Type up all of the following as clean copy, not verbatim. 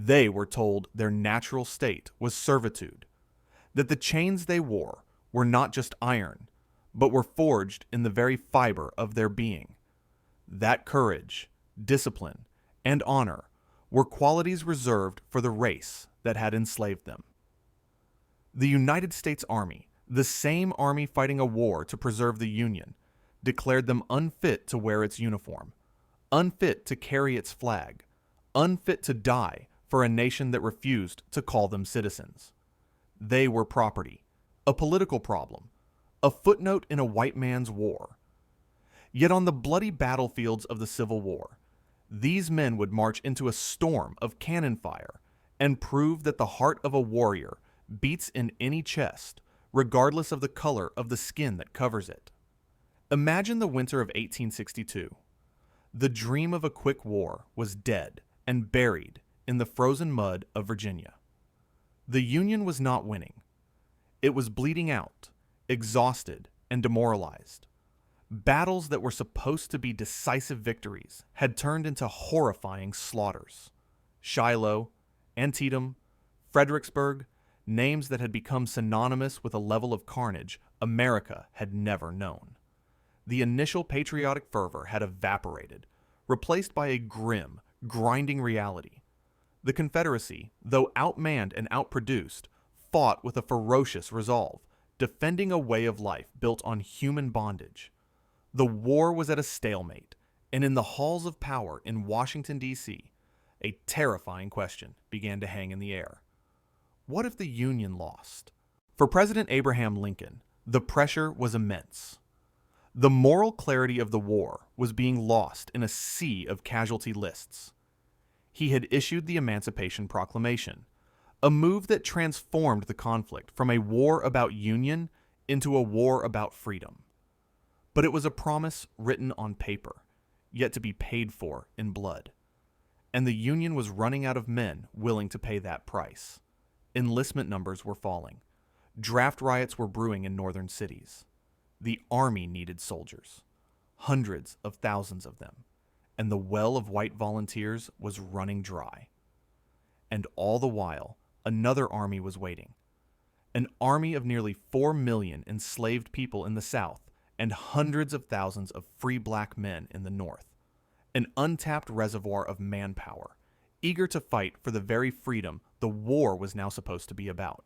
They were told their natural state was servitude, that the chains they wore were not just iron, but were forged in the very fiber of their being. That courage, discipline, and honor were qualities reserved for the race that had enslaved them. The United States Army, the same army fighting a war to preserve the Union, declared them unfit to wear its uniform, unfit to carry its flag, unfit to die for a nation that refused to call them citizens. They were property, a political problem, a footnote in a white man's war. Yet on the bloody battlefields of the Civil War, these men would march into a storm of cannon fire and prove that the heart of a warrior beats in any chest, regardless of the color of the skin that covers it. Imagine the winter of 1862. The dream of a quick war was dead and buried in the frozen mud of Virginia. The Union was not winning. It was bleeding out, exhausted and demoralized. Battles that were supposed to be decisive victories had turned into horrifying slaughters. Shiloh, Antietam, Fredericksburg, names that had become synonymous with a level of carnage America had never known. The initial patriotic fervor had evaporated, replaced by a grim, grinding reality. The Confederacy, though outmanned and outproduced, fought with a ferocious resolve, defending a way of life built on human bondage. The war was at a stalemate, and in the halls of power in Washington, D.C., a terrifying question began to hang in the air. What if the Union lost? For President Abraham Lincoln, the pressure was immense. The moral clarity of the war was being lost in a sea of casualty lists. He had issued the Emancipation Proclamation, a move that transformed the conflict from a war about union into a war about freedom. But it was a promise written on paper, yet to be paid for in blood. And the Union was running out of men willing to pay that price. Enlistment numbers were falling. Draft riots were brewing in northern cities. The Army needed soldiers, hundreds of thousands of them, and the well of white volunteers was running dry. And all the while, another army was waiting. An army of nearly 4 million enslaved people in the South and hundreds of thousands of free black men in the North. An untapped reservoir of manpower, eager to fight for the very freedom the war was now supposed to be about.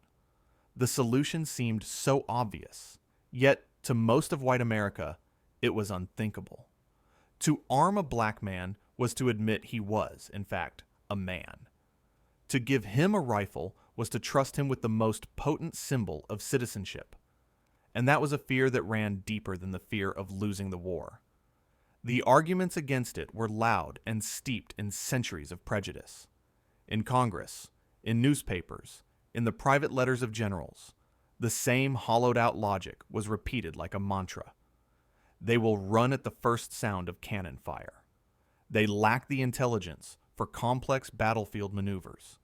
The solution seemed so obvious, yet to most of white America, it was unthinkable. To arm a black man was to admit he was, in fact, a man. To give him a rifle was to trust him with the most potent symbol of citizenship. And that was a fear that ran deeper than the fear of losing the war. The arguments against it were loud and steeped in centuries of prejudice. In Congress, in newspapers, in the private letters of generals, the same hollowed-out logic was repeated like a mantra. They will run at the first sound of cannon fire. They lack the intelligence for complex battlefield maneuvers.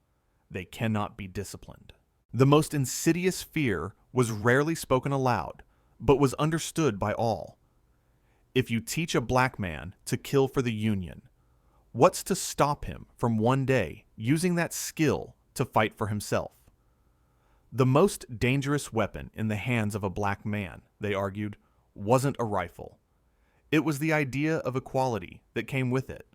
They cannot be disciplined. The most insidious fear was rarely spoken aloud, but was understood by all. If you teach a black man to kill for the Union, what's to stop him from one day using that skill to fight for himself? The most dangerous weapon in the hands of a black man, they argued, wasn't a rifle. It was the idea of equality that came with it.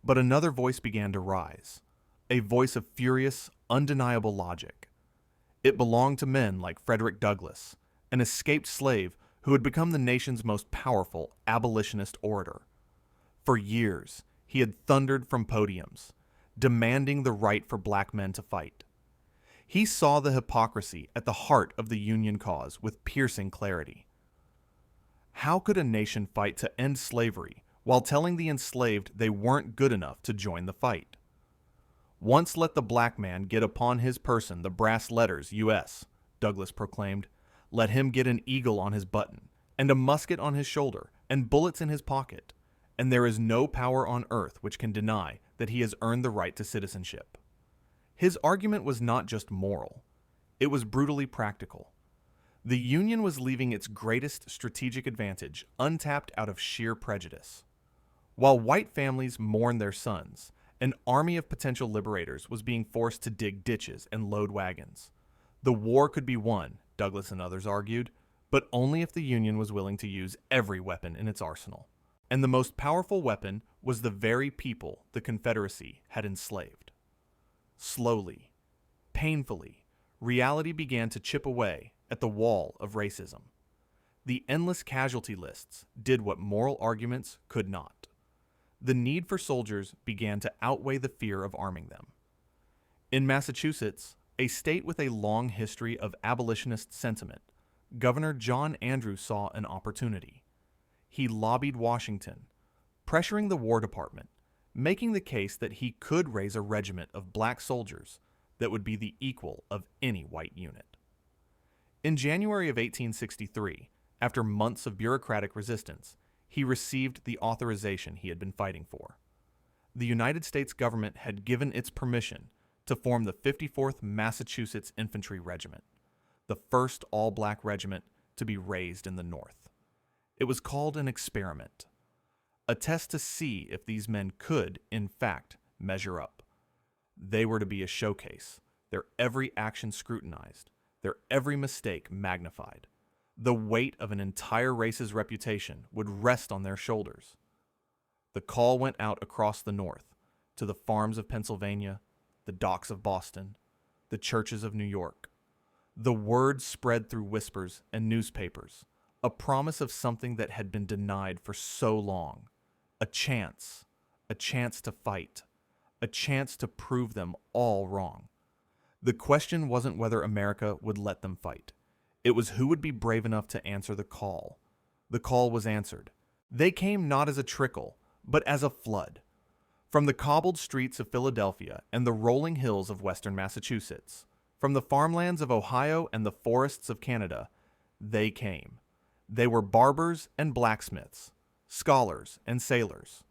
But another voice began to rise, a voice of furious, undeniable logic. It belonged to men like Frederick Douglass, an escaped slave who had become the nation's most powerful abolitionist orator. For years, he had thundered from podiums, demanding the right for black men to fight. He saw the hypocrisy at the heart of the Union cause with piercing clarity. How could a nation fight to end slavery while telling the enslaved they weren't good enough to join the fight? Once let the black man get upon his person the brass letters U.S., Douglass proclaimed. Let him get an eagle on his button, and a musket on his shoulder, and bullets in his pocket, and there is no power on earth which can deny that he has earned the right to citizenship. His argument was not just moral. It was brutally practical. The Union was leaving its greatest strategic advantage untapped out of sheer prejudice. While white families mourned their sons, An army of potential liberators was being forced to dig ditches and load wagons. The war could be won, Douglas and others argued, but only if the Union was willing to use every weapon in its arsenal. And the most powerful weapon was the very people the Confederacy had enslaved. Slowly, painfully, reality began to chip away at the wall of racism. The endless casualty lists did what moral arguments could not. The need for soldiers began to outweigh the fear of arming them. In Massachusetts, a state with a long history of abolitionist sentiment, Governor John Andrews saw an opportunity. He lobbied Washington, pressuring the War Department, making the case that he could raise a regiment of black soldiers that would be the equal of any white unit. In January of 1863, after months of bureaucratic resistance, he received the authorization he had been fighting for. The United States government had given its permission to form the 54th Massachusetts Infantry Regiment, the first all-black regiment to be raised in the North. It was called an experiment, a test to see if these men could, in fact, measure up. They were to be a showcase, their every action scrutinized, their every mistake magnified. The weight of an entire race's reputation would rest on their shoulders. The call went out across the North, to the farms of Pennsylvania, the docks of Boston, the churches of New York. The word spread through whispers and newspapers, a promise of something that had been denied for so long. A chance to fight, a chance to prove them all wrong. The question wasn't whether America would let them fight. It was who would be brave enough to answer the call. The call was answered. They came not as a trickle, but as a flood. From the cobbled streets of Philadelphia and the rolling hills of western Massachusetts, from the farmlands of Ohio and the forests of Canada, they came. They were barbers and blacksmiths, scholars and sailors,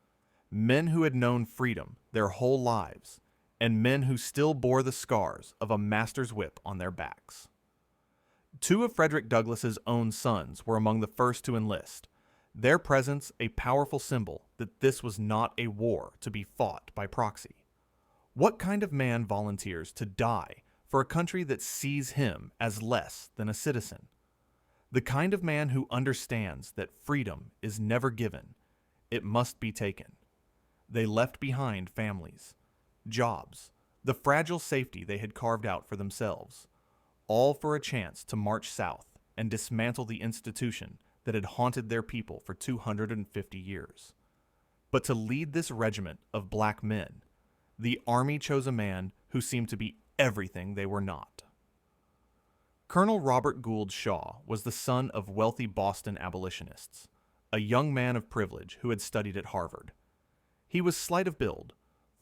men who had known freedom their whole lives, and men who still bore the scars of a master's whip on their backs. Two of Frederick Douglass's own sons were among the first to enlist, their presence a powerful symbol that this was not a war to be fought by proxy. What kind of man volunteers to die for a country that sees him as less than a citizen? The kind of man who understands that freedom is never given, it must be taken. They left behind families, jobs, the fragile safety they had carved out for themselves, all for a chance to march south and dismantle the institution that had haunted their people for 250 years. But to lead this regiment of black men, the Army chose a man who seemed to be everything they were not. Colonel Robert Gould Shaw was the son of wealthy Boston abolitionists, a young man of privilege who had studied at Harvard. He was slight of build,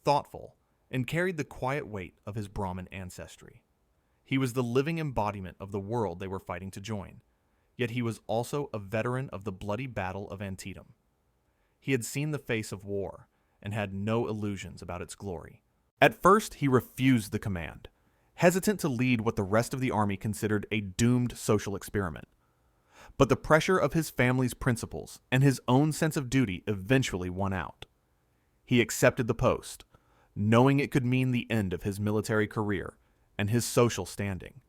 thoughtful, and carried the quiet weight of his Brahmin ancestry. He was the living embodiment of the world they were fighting to join, yet he was also a veteran of the bloody Battle of Antietam. He had seen the face of war and had no illusions about its glory. At first, he refused the command, hesitant to lead what the rest of the army considered a doomed social experiment. But the pressure of his family's principles and his own sense of duty eventually won out. He accepted the post, knowing it could mean the end of his military career and his social standing.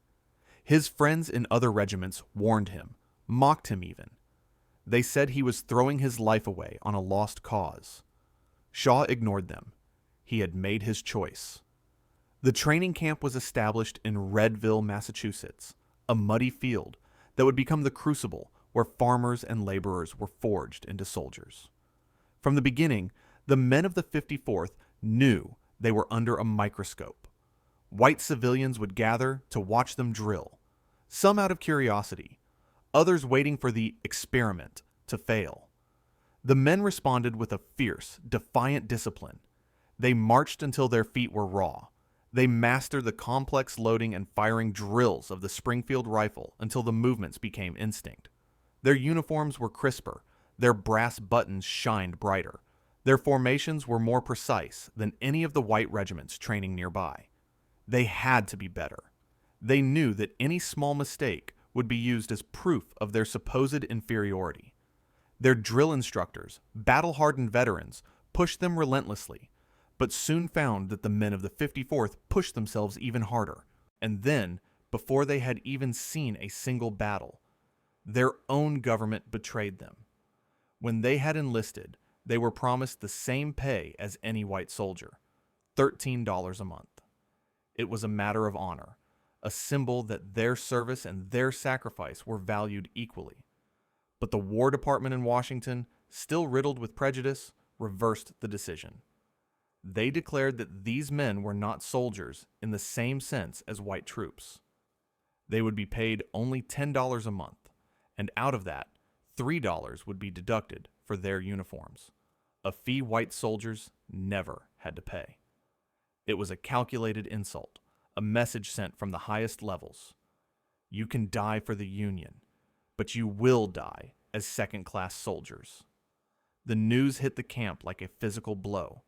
His friends in other regiments warned him, mocked him even. They said he was throwing his life away on a lost cause. Shaw ignored them. He had made his choice. The training camp was established in Redville, Massachusetts, a muddy field that would become the crucible where farmers and laborers were forged into soldiers. From the beginning, the men of the 54th knew they were under a microscope. White civilians would gather to watch them drill, some out of curiosity, others waiting for the experiment to fail. The men responded with a fierce, defiant discipline. They marched until their feet were raw. They mastered the complex loading and firing drills of the Springfield rifle until the movements became instinct. Their uniforms were crisper, their brass buttons shined brighter. Their formations were more precise than any of the white regiments training nearby. They had to be better. They knew that any small mistake would be used as proof of their supposed inferiority. Their drill instructors, battle-hardened veterans, pushed them relentlessly, but soon found that the men of the 54th pushed themselves even harder. And then, before they had even seen a single battle, their own government betrayed them. When they had enlisted, they were promised the same pay as any white soldier, $13 a month. It was a matter of honor, a symbol that their service and their sacrifice were valued equally. But the War Department in Washington, still riddled with prejudice, reversed the decision. They declared that these men were not soldiers in the same sense as white troops. They would be paid only $10 a month, and out of that, $3 would be deducted for their uniforms, a fee white soldiers never had to pay. It was a calculated insult, a message sent from the highest levels. You can die for the Union, but you will die as second-class soldiers. The news hit the camp like a physical blow.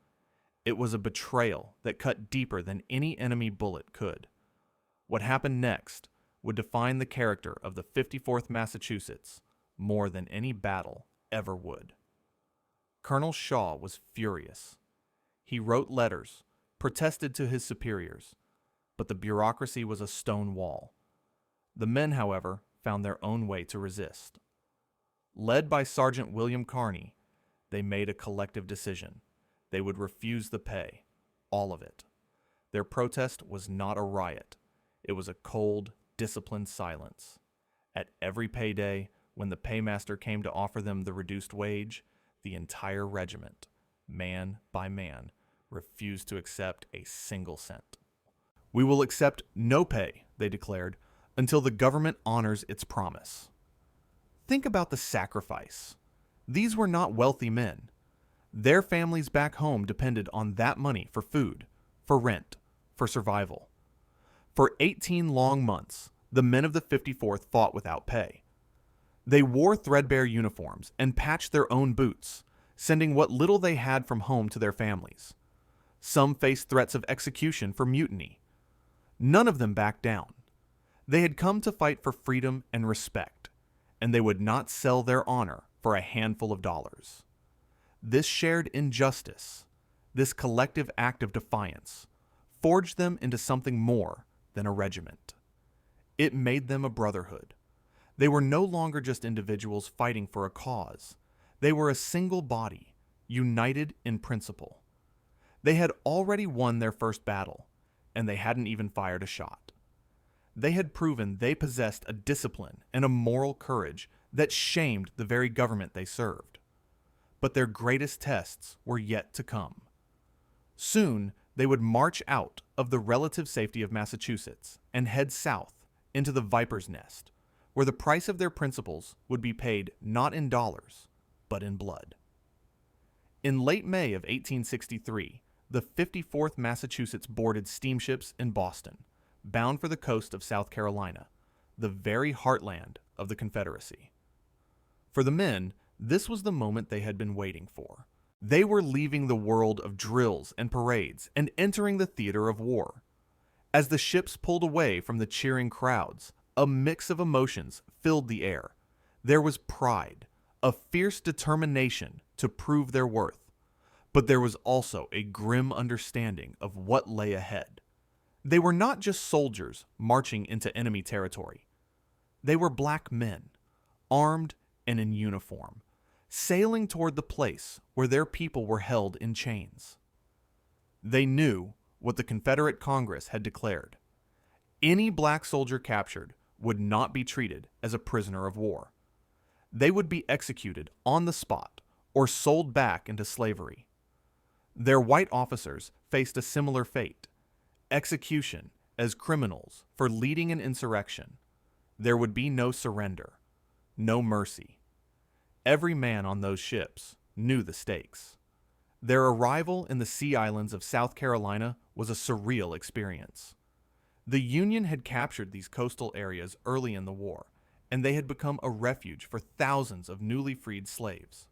It was a betrayal that cut deeper than any enemy bullet could. What happened next would define the character of the 54th Massachusetts more than any battle ever would. Colonel Shaw was furious. He wrote letters, protested to his superiors, but the bureaucracy was a stone wall. The men, however, found their own way to resist. Led by Sergeant William Kearney, they made a collective decision. They would refuse the pay, all of it. Their protest was not a riot. It was a cold, disciplined silence. At every payday, when the paymaster came to offer them the reduced wage, the entire regiment, man by man, refused to accept a single cent. We will accept no pay, they declared, until the government honors its promise. Think about the sacrifice. These were not wealthy men. Their families back home depended on that money for food, for rent, for survival. For 18 long months, the men of the 54th fought without pay. They wore threadbare uniforms and patched their own boots, sending what little they had from home to their families. Some faced threats of execution for mutiny. None of them backed down. They had come to fight for freedom and respect, and they would not sell their honor for a handful of dollars. This shared injustice, this collective act of defiance, forged them into something more than a regiment. It made them a brotherhood. They were no longer just individuals fighting for a cause. They were a single body, united in principle. They had already won their first battle, and they hadn't even fired a shot. They had proven they possessed a discipline and a moral courage that shamed the very government they served. But their greatest tests were yet to come. Soon, they would march out of the relative safety of Massachusetts and head south into the Viper's Nest, where the price of their principles would be paid not in dollars, but in blood. In late May of 1863, the 54th Massachusetts boarded steamships in Boston, bound for the coast of South Carolina, the very heartland of the Confederacy. For the men, this was the moment they had been waiting for. They were leaving the world of drills and parades and entering the theater of war. As the ships pulled away from the cheering crowds, a mix of emotions filled the air. There was pride, a fierce determination to prove their worth, but there was also a grim understanding of what lay ahead. They were not just soldiers marching into enemy territory. They were black men, armed and in uniform, sailing toward the place where their people were held in chains. They knew what the Confederate Congress had declared. Any black soldier captured would not be treated as a prisoner of war. They would be executed on the spot or sold back into slavery. Their white officers faced a similar fate, execution as criminals for leading an insurrection. There would be no surrender, no mercy. Every man on those ships knew the stakes. Their arrival in the Sea Islands of South Carolina was a surreal experience. The Union had captured these coastal areas early in the war, and they had become a refuge for thousands of newly freed slaves.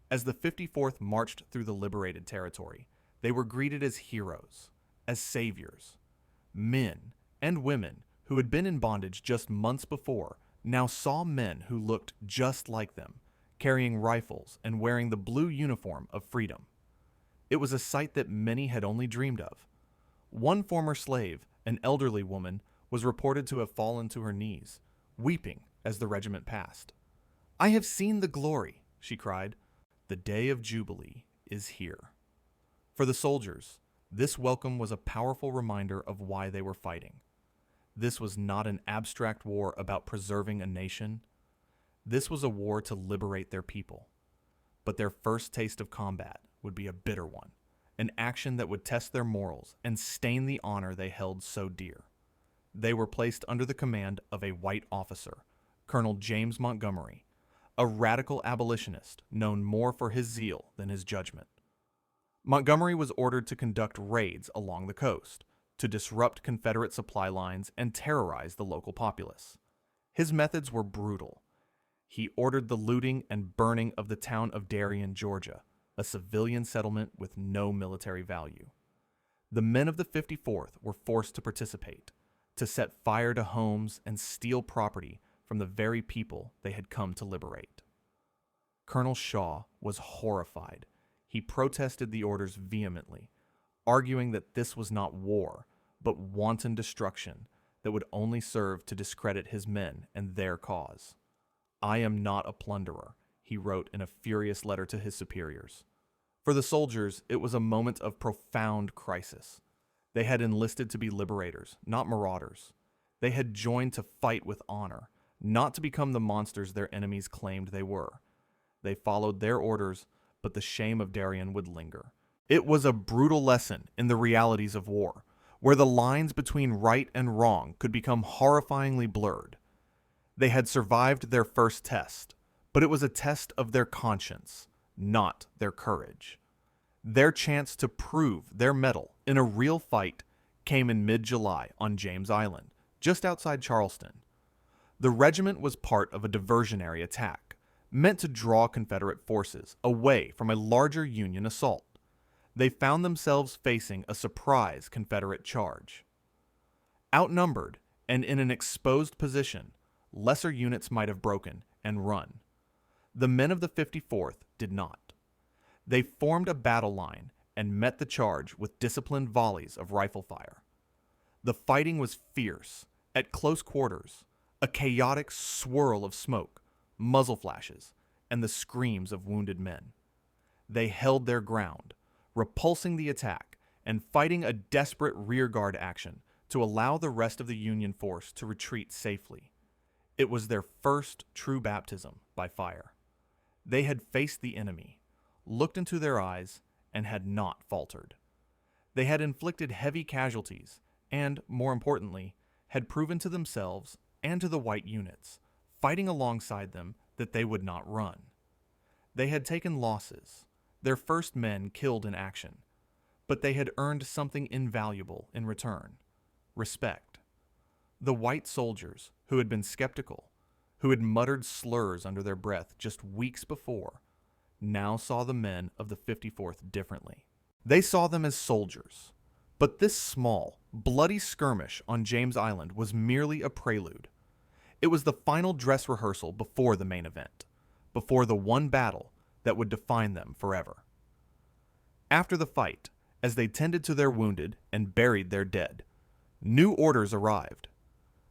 As the 54th marched through the liberated territory, they were greeted as heroes, as saviors. Men and women who had been in bondage just months before now saw men who looked just like them, carrying rifles and wearing the blue uniform of freedom. It was a sight that many had only dreamed of. One former slave, an elderly woman, was reported to have fallen to her knees, weeping as the regiment passed. "I have seen the glory," she cried. "The day of Jubilee is here." For the soldiers, this welcome was a powerful reminder of why they were fighting. This was not an abstract war about preserving a nation. This was a war to liberate their people. But their first taste of combat would be a bitter one, an action that would test their morals and stain the honor they held so dear. They were placed under the command of a white officer, Colonel James Montgomery, a radical abolitionist known more for his zeal than his judgment. Montgomery was ordered to conduct raids along the coast, to disrupt Confederate supply lines and terrorize the local populace. His methods were brutal. He ordered the looting and burning of the town of Darien, Georgia, a civilian settlement with no military value. The men of the 54th were forced to participate, to set fire to homes and steal property from the very people they had come to liberate. Colonel Shaw was horrified. He protested the orders vehemently, arguing that this was not war, but wanton destruction that would only serve to discredit his men and their cause. "I am not a plunderer," he wrote in a furious letter to his superiors. For the soldiers, it was a moment of profound crisis. They had enlisted to be liberators, not marauders. They had joined to fight with honor, not to become the monsters their enemies claimed they were. They followed their orders, but the shame of Darien would linger. It was a brutal lesson in the realities of war, where the lines between right and wrong could become horrifyingly blurred. They had survived their first test, but it was a test of their conscience, not their courage. Their chance to prove their mettle in a real fight came in mid-July on James Island, just outside Charleston. The regiment was part of a diversionary attack, meant to draw Confederate forces away from a larger Union assault. They found themselves facing a surprise Confederate charge. Outnumbered and in an exposed position, lesser units might have broken and run. The men of the 54th did not. They formed a battle line and met the charge with disciplined volleys of rifle fire. The fighting was fierce, at close quarters, a chaotic swirl of smoke, muzzle flashes, and the screams of wounded men. They held their ground, repulsing the attack and fighting a desperate rearguard action to allow the rest of the Union force to retreat safely. It was their first true baptism by fire. They had faced the enemy, looked into their eyes, and had not faltered. They had inflicted heavy casualties and, more importantly, had proven to themselves and to the white units, fighting alongside them, that they would not run. They had taken losses, their first men killed in action, but they had earned something invaluable in return: respect. The white soldiers, who had been skeptical, who had muttered slurs under their breath just weeks before, now saw the men of the 54th differently. They saw them as soldiers. But this small, bloody skirmish on James Island was merely a prelude. It was the final dress rehearsal before the main event, before the one battle that would define them forever. After the fight, as they tended to their wounded and buried their dead, new orders arrived.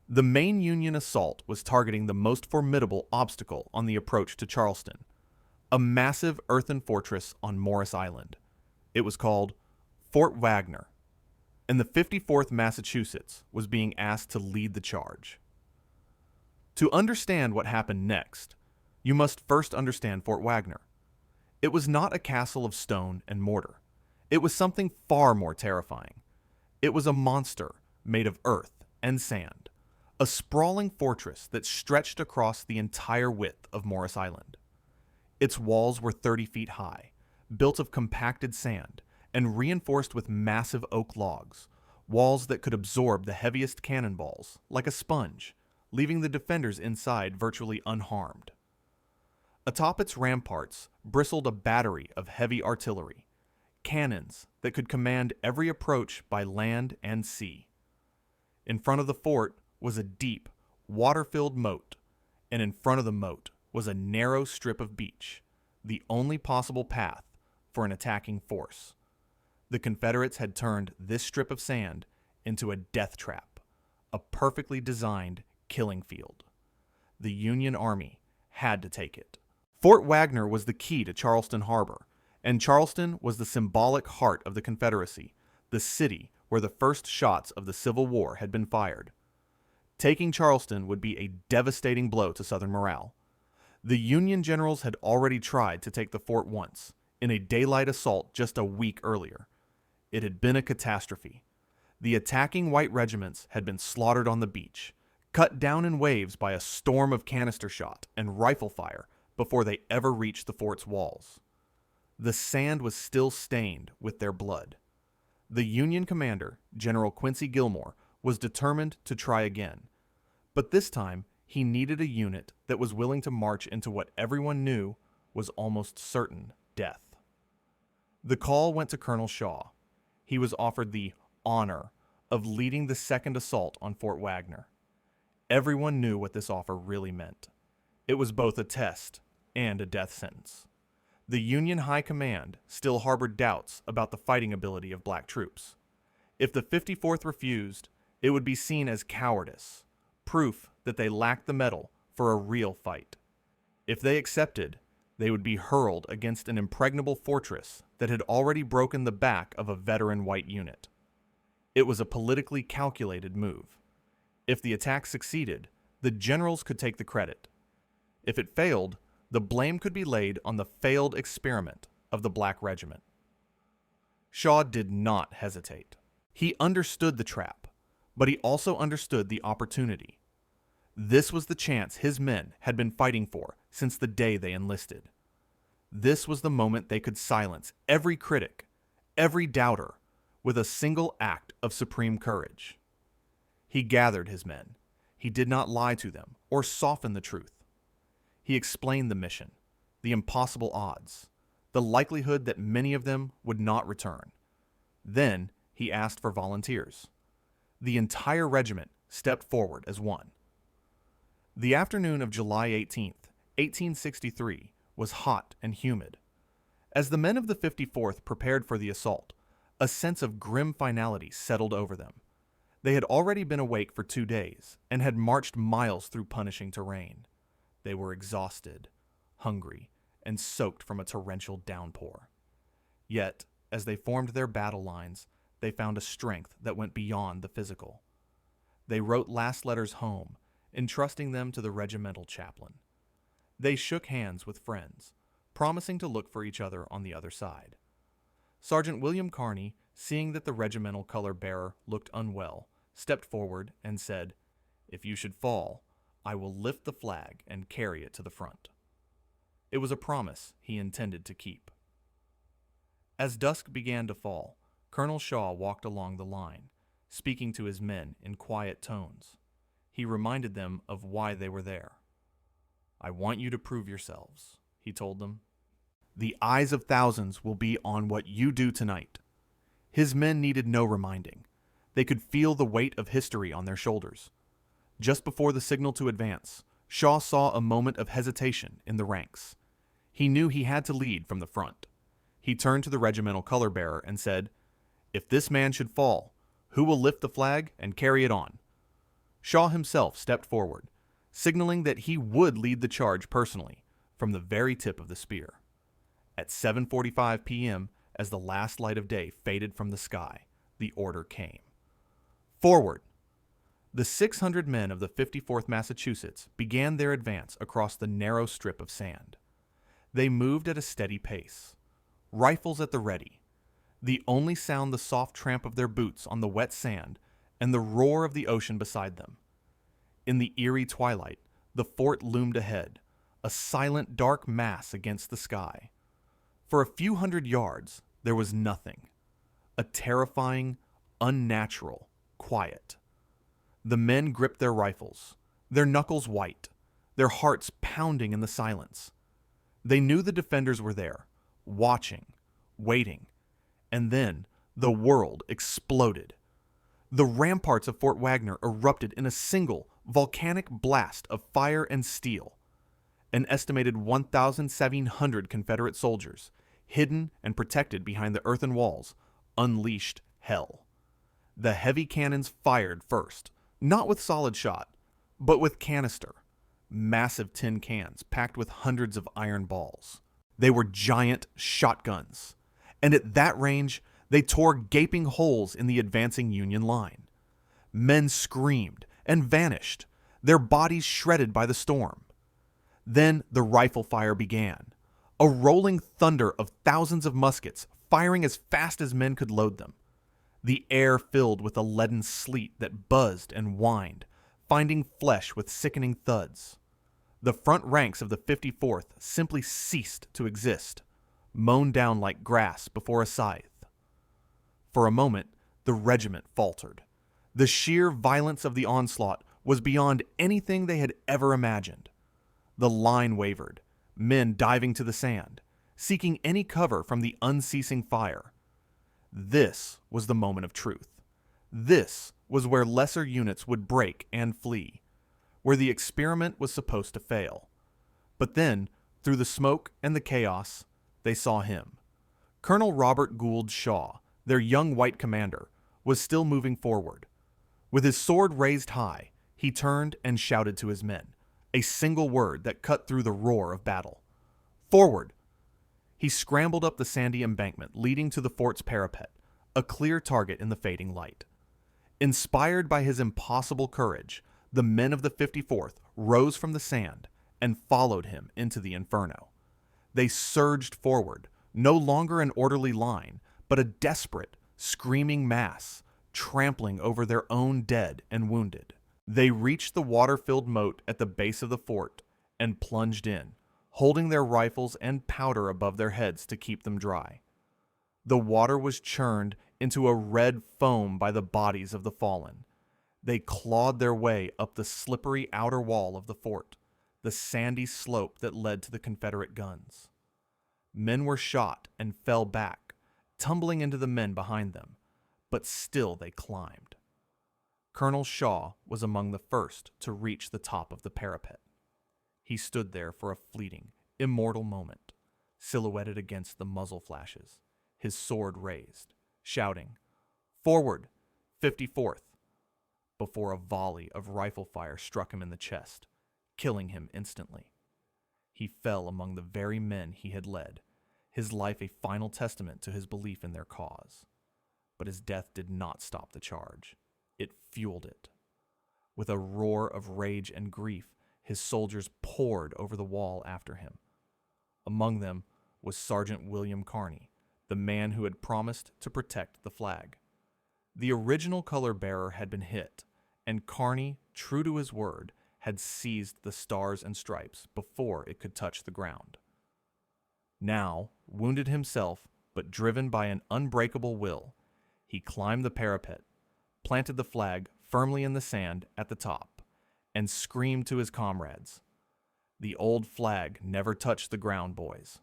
The main Union assault was targeting the most formidable obstacle on the approach to Charleston, a massive earthen fortress on Morris Island. It was called Fort Wagner, and the 54th Massachusetts was being asked to lead the charge. To understand what happened next, you must first understand Fort Wagner. It was not a castle of stone and mortar. It was something far more terrifying. It was a monster made of earth and sand, a sprawling fortress that stretched across the entire width of Morris Island. Its walls were 30 feet high, built of compacted sand, and reinforced with massive oak logs, walls that could absorb the heaviest cannonballs, like a sponge, leaving the defenders inside virtually unharmed. Atop its ramparts bristled a battery of heavy artillery, cannons that could command every approach by land and sea. In front of the fort was a deep, water-filled moat, and in front of the moat was a narrow strip of beach, the only possible path for an attacking force, The Confederates had turned this strip of sand into a death trap, a perfectly designed killing field. The Union Army had to take it. Fort Wagner was the key to Charleston Harbor, and Charleston was the symbolic heart of the Confederacy, the city where the first shots of the Civil War had been fired. Taking Charleston would be a devastating blow to Southern morale. The Union generals had already tried to take the fort once, in a daylight assault just a week earlier. It had been a catastrophe. The attacking white regiments had been slaughtered on the beach, cut down in waves by a storm of canister shot and rifle fire before they ever reached the fort's walls. The sand was still stained with their blood. The Union commander, General Quincy Gilmore, was determined to try again. But this time, he needed a unit that was willing to march into what everyone knew was almost certain death. The call went to Colonel Shaw. He was offered the honor of leading the second assault on Fort Wagner. Everyone knew what this offer really meant. It was both a test and a death sentence. The Union High Command still harbored doubts about the fighting ability of black troops. If the 54th refused, it would be seen as cowardice, proof that they lacked the mettle for a real fight. If they accepted, they would be hurled against an impregnable fortress that had already broken the back of a veteran white unit. It was a politically calculated move. If the attack succeeded, the generals could take the credit. If it failed, the blame could be laid on the failed experiment of the Black Regiment. Shaw did not hesitate. He understood the trap, but he also understood the opportunity. This was the chance his men had been fighting for since the day they enlisted. This was the moment they could silence every critic, every doubter, with a single act of supreme courage. He gathered his men. He did not lie to them or soften the truth. He explained the mission, the impossible odds, the likelihood that many of them would not return. Then he asked for volunteers. The entire regiment stepped forward as one. The afternoon of July 18th, 1863, was hot and humid. As the men of the 54th prepared for the assault, a sense of grim finality settled over them. They had already been awake for 2 days and had marched miles through punishing terrain. They were exhausted, hungry, and soaked from a torrential downpour. Yet, as they formed their battle lines, they found a strength that went beyond the physical. They wrote last letters home, entrusting them to the regimental chaplain. They shook hands with friends, promising to look for each other on the other side. Sergeant William Carney, seeing that the regimental color bearer looked unwell, stepped forward and said, "If you should fall, I will lift the flag and carry it to the front." It was a promise he intended to keep. As dusk began to fall, Colonel Shaw walked along the line, speaking to his men in quiet tones. He reminded them of why they were there. "I want you to prove yourselves," he told them. "The eyes of thousands will be on what you do tonight." His men needed no reminding. They could feel the weight of history on their shoulders. Just before the signal to advance, Shaw saw a moment of hesitation in the ranks. He knew he had to lead from the front. He turned to the regimental color bearer and said, "If this man should fall, who will lift the flag and carry it on?" Shaw himself stepped forward, signaling that he would lead the charge personally, from the very tip of the spear. At 7:45 p.m., as the last light of day faded from the sky, the order came. "Forward!" The 600 men of the 54th Massachusetts began their advance across the narrow strip of sand. They moved at a steady pace, rifles at the ready, the only sound the soft tramp of their boots on the wet sand and the roar of the ocean beside them. In the eerie twilight, the fort loomed ahead, a silent dark mass against the sky. For a few hundred yards, there was nothing. A terrifying, unnatural quiet. The men gripped their rifles, their knuckles white, their hearts pounding in the silence. They knew the defenders were there, watching, waiting, and then the world exploded. The ramparts of Fort Wagner erupted in a single volcanic blast of fire and steel. An estimated 1,700 Confederate soldiers, hidden and protected behind the earthen walls, unleashed hell. The heavy cannons fired first, not with solid shot, but with canister, massive tin cans packed with hundreds of iron balls. They were giant shotguns, and at that range, they tore gaping holes in the advancing Union line. Men screamed and vanished, their bodies shredded by the storm. Then the rifle fire began, a rolling thunder of thousands of muskets firing as fast as men could load them. The air filled with a leaden sleet that buzzed and whined, finding flesh with sickening thuds. The front ranks of the 54th simply ceased to exist, mown down like grass before a scythe. For a moment, the regiment faltered. The sheer violence of the onslaught was beyond anything they had ever imagined. The line wavered, men diving to the sand, seeking any cover from the unceasing fire. This was the moment of truth. This was where lesser units would break and flee, where the experiment was supposed to fail. But then, through the smoke and the chaos, they saw him. Colonel Robert Gould Shaw, their young white commander, was still moving forward. With his sword raised high, he turned and shouted to his men, a single word that cut through the roar of battle. "Forward!" He scrambled up the sandy embankment leading to the fort's parapet, a clear target in the fading light. Inspired by his impossible courage, the men of the 54th rose from the sand and followed him into the inferno. They surged forward, no longer an orderly line, but a desperate, screaming mass, trampling over their own dead and wounded. They reached the water-filled moat at the base of the fort and plunged in, holding their rifles and powder above their heads to keep them dry. The water was churned into a red foam by the bodies of the fallen. They clawed their way up the slippery outer wall of the fort, the sandy slope that led to the Confederate guns. Men were shot and fell back, tumbling into the men behind them, but still they climbed. Colonel Shaw was among the first to reach the top of the parapet. He stood there for a fleeting, immortal moment, silhouetted against the muzzle flashes, his sword raised, shouting, "Forward, 54th!" before a volley of rifle fire struck him in the chest, killing him instantly. He fell among the very men he had led, his life a final testament to his belief in their cause. But his death did not stop the charge. It fueled it. With a roar of rage and grief, his soldiers poured over the wall after him. Among them was Sergeant William Kearny, the man who had promised to protect the flag. The original color bearer had been hit, and Kearny, true to his word, had seized the stars and stripes before it could touch the ground. Now, wounded himself, but driven by an unbreakable will, he climbed the parapet, planted the flag firmly in the sand at the top, and screamed to his comrades, "The old flag never touched the ground, boys."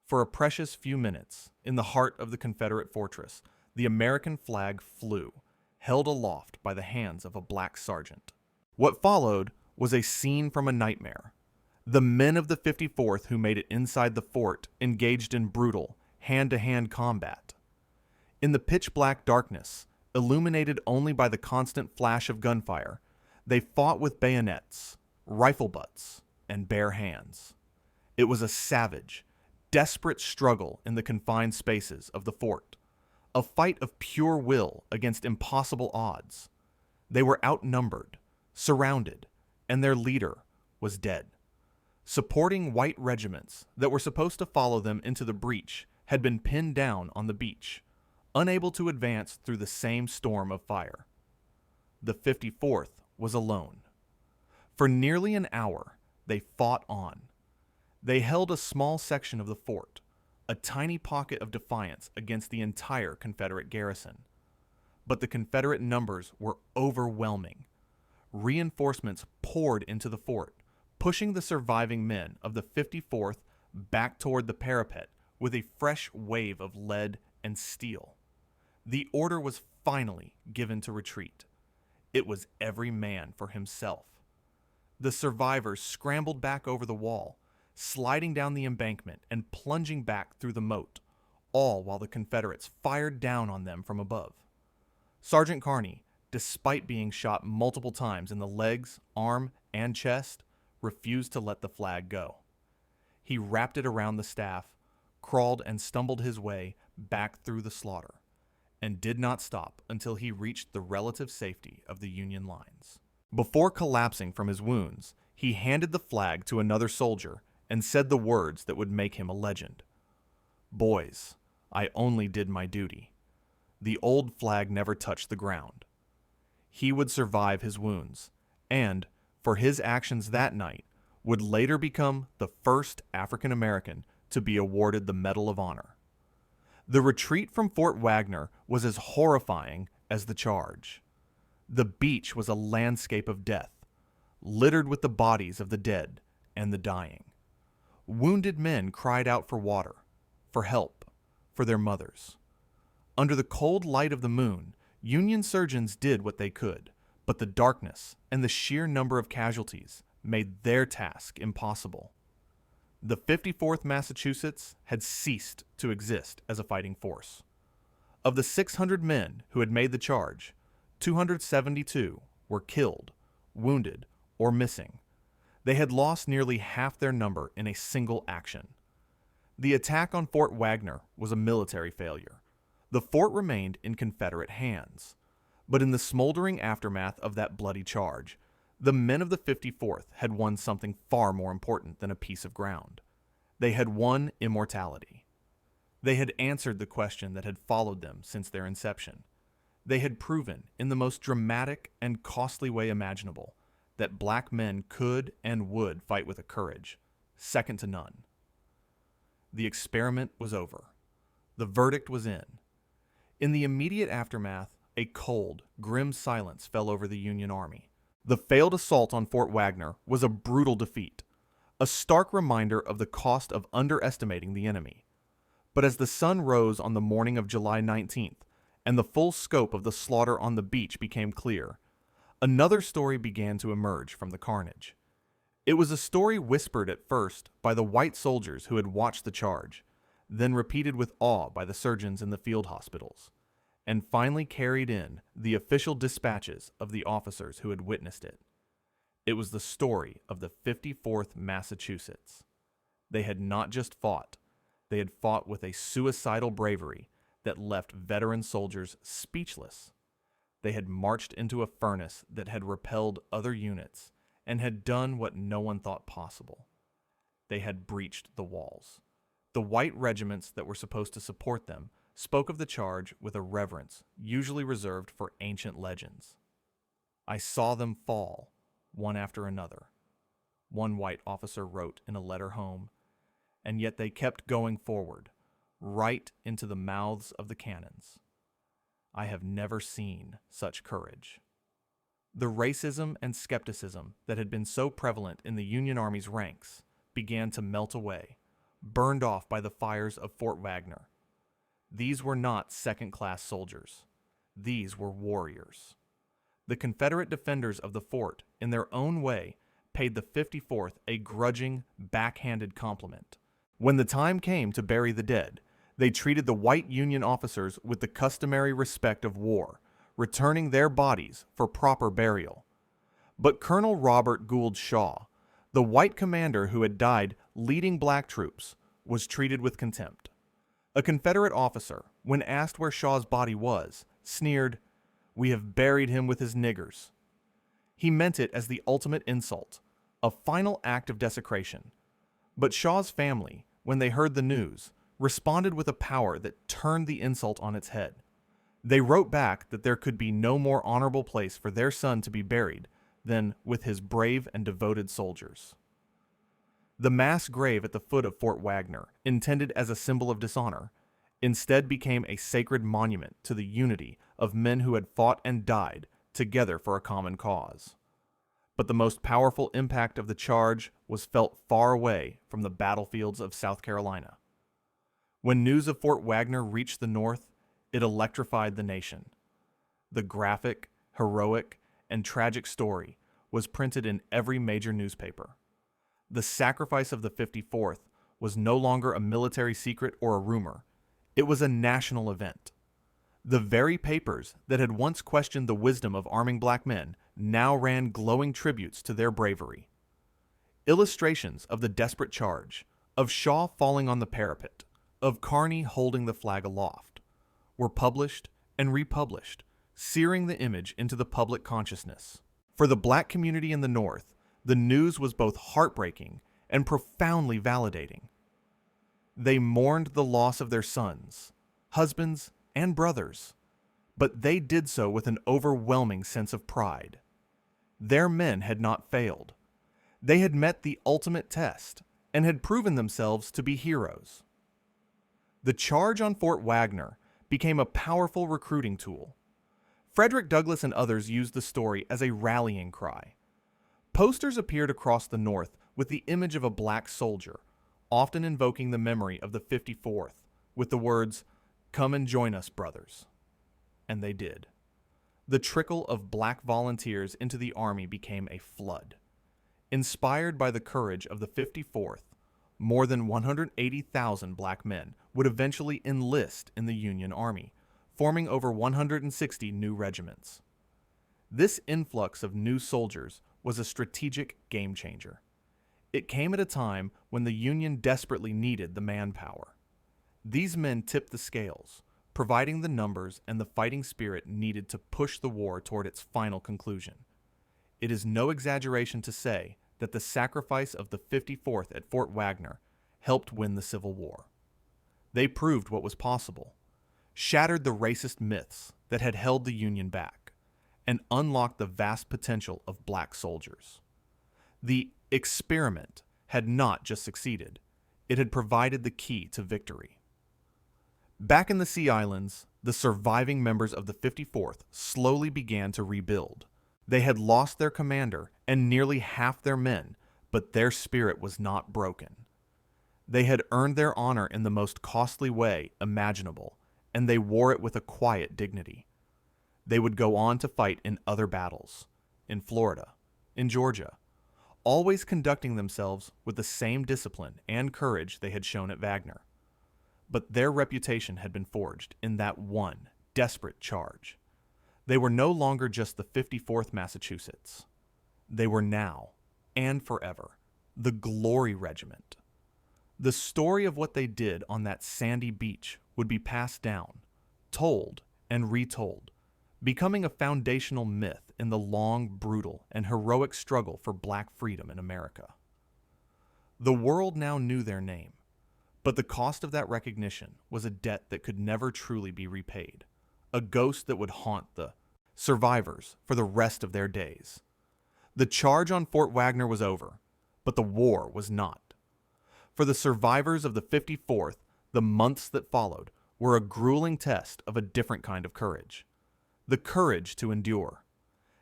For a precious few minutes, in the heart of the Confederate fortress, the American flag flew, held aloft by the hands of a black sergeant. What followed was a scene from a nightmare. The men of the 54th who made it inside the fort engaged in brutal, hand-to-hand combat. In the pitch-black darkness, illuminated only by the constant flash of gunfire, they fought with bayonets, rifle butts, and bare hands. It was a savage, desperate struggle in the confined spaces of the fort, a fight of pure will against impossible odds. They were outnumbered, surrounded, and their leader was dead. Supporting white regiments that were supposed to follow them into the breach had been pinned down on the beach, unable to advance through the same storm of fire. The 54th was alone. For nearly an hour, they fought on. They held a small section of the fort, a tiny pocket of defiance against the entire Confederate garrison. But the Confederate numbers were overwhelming. Reinforcements poured into the fort, pushing the surviving men of the 54th back toward the parapet with a fresh wave of lead and steel. The order was finally given to retreat. It was every man for himself. The survivors scrambled back over the wall, sliding down the embankment and plunging back through the moat, all while the Confederates fired down on them from above. Sergeant Kearney, despite being shot multiple times in the legs, arm, and chest, refused to let the flag go. He wrapped it around the staff, crawled and stumbled his way back through the slaughter, and did not stop until he reached the relative safety of the Union lines. Before collapsing from his wounds, he handed the flag to another soldier and said the words that would make him a legend. "Boys, I only did my duty. The old flag never touched the ground." He would survive his wounds, and, for his actions that night, would later become the first African American to be awarded the Medal of Honor. The retreat from Fort Wagner was as horrifying as the charge. The beach was a landscape of death, littered with the bodies of the dead and the dying. Wounded men cried out for water, for help, for their mothers. Under the cold light of the moon, Union surgeons did what they could, but the darkness and the sheer number of casualties made their task impossible. The 54th Massachusetts had ceased to exist as a fighting force. Of the 600 men who had made the charge, 272 were killed, wounded, or missing. They had lost nearly half their number in a single action. The attack on Fort Wagner was a military failure. The fort remained in Confederate hands. But in the smoldering aftermath of that bloody charge, the men of the 54th had won something far more important than a piece of ground. They had won immortality. They had answered the question that had followed them since their inception. They had proven, in the most dramatic and costly way imaginable, that black men could and would fight with a courage second to none. The experiment was over. The verdict was in. In the immediate aftermath, a cold, grim silence fell over the Union Army. The failed assault on Fort Wagner was a brutal defeat, a stark reminder of the cost of underestimating the enemy. But as the sun rose on the morning of July 19th, and the full scope of the slaughter on the beach became clear, another story began to emerge from the carnage. It was a story whispered at first by the white soldiers who had watched the charge, then repeated with awe by the surgeons in the field hospitals, and finally carried in the official dispatches of the officers who had witnessed it. It was the story of the 54th Massachusetts. They had not just fought, they had fought with a suicidal bravery that left veteran soldiers speechless. They had marched into a furnace that had repelled other units and had done what no one thought possible. They had breached the walls. The white regiments that were supposed to support them spoke of the charge with a reverence usually reserved for ancient legends. "I saw them fall, one after another," one white officer wrote in a letter home, "and yet they kept going forward, right into the mouths of the cannons. I have never seen such courage." The racism and skepticism that had been so prevalent in the Union Army's ranks began to melt away, burned off by the fires of Fort Wagner. These were not second-class soldiers. These were warriors. The Confederate defenders of the fort, in their own way, paid the 54th a grudging, backhanded compliment. When the time came to bury the dead, they treated the white Union officers with the customary respect of war, returning their bodies for proper burial. But Colonel Robert Gould Shaw, the white commander who had died leading black troops, was treated with contempt. A Confederate officer, when asked where Shaw's body was, sneered, "We have buried him with his niggers." He meant it as the ultimate insult, a final act of desecration. But Shaw's family, when they heard the news, responded with a power that turned the insult on its head. They wrote back that there could be no more honorable place for their son to be buried than with his brave and devoted soldiers. The mass grave at the foot of Fort Wagner, intended as a symbol of dishonor, instead became a sacred monument to the unity of men who had fought and died together for a common cause. But the most powerful impact of the charge was felt far away from the battlefields of South Carolina. When news of Fort Wagner reached the North, it electrified the nation. The graphic, heroic, and tragic story was printed in every major newspaper. The sacrifice of the 54th was no longer a military secret or a rumor. It was a national event. The very papers that had once questioned the wisdom of arming black men now ran glowing tributes to their bravery. Illustrations of the desperate charge, of Shaw falling on the parapet, of Kearny holding the flag aloft, were published and republished, searing the image into the public consciousness. For the black community in the North, the news was both heartbreaking and profoundly validating. They mourned the loss of their sons, husbands, and brothers, but they did so with an overwhelming sense of pride. Their men had not failed. They had met the ultimate test and had proven themselves to be heroes. The charge on Fort Wagner became a powerful recruiting tool. Frederick Douglass and others used the story as a rallying cry. Posters appeared across the North with the image of a black soldier, often invoking the memory of the 54th, with the words, "Come and join us, brothers." And they did. The trickle of black volunteers into the Army became a flood. Inspired by the courage of the 54th, more than 180,000 black men would eventually enlist in the Union Army, forming over 160 new regiments. This influx of new soldiers was a strategic game changer. It came at a time when the Union desperately needed the manpower. These men tipped the scales, providing the numbers and the fighting spirit needed to push the war toward its final conclusion. It is no exaggeration to say that the sacrifice of the 54th at Fort Wagner helped win the Civil War. They proved what was possible, shattered the racist myths that had held the Union back, and unlocked the vast potential of black soldiers. The experiment had not just succeeded, it had provided the key to victory. Back in the Sea Islands, the surviving members of the 54th slowly began to rebuild. They had lost their commander and nearly half their men, but their spirit was not broken. They had earned their honor in the most costly way imaginable, and they wore it with a quiet dignity. They would go on to fight in other battles, in Florida, in Georgia, always conducting themselves with the same discipline and courage they had shown at Wagner. But their reputation had been forged in that one desperate charge. They were no longer just the 54th Massachusetts. They were now, and forever, the Glory Regiment. The story of what they did on that sandy beach would be passed down, told and retold, becoming a foundational myth in the long, brutal, and heroic struggle for black freedom in America. The world now knew their name, but the cost of that recognition was a debt that could never truly be repaid, a ghost that would haunt the survivors for the rest of their days. The charge on Fort Wagner was over, but the war was not. For the survivors of the 54th, the months that followed were a grueling test of a different kind of courage. The courage to endure.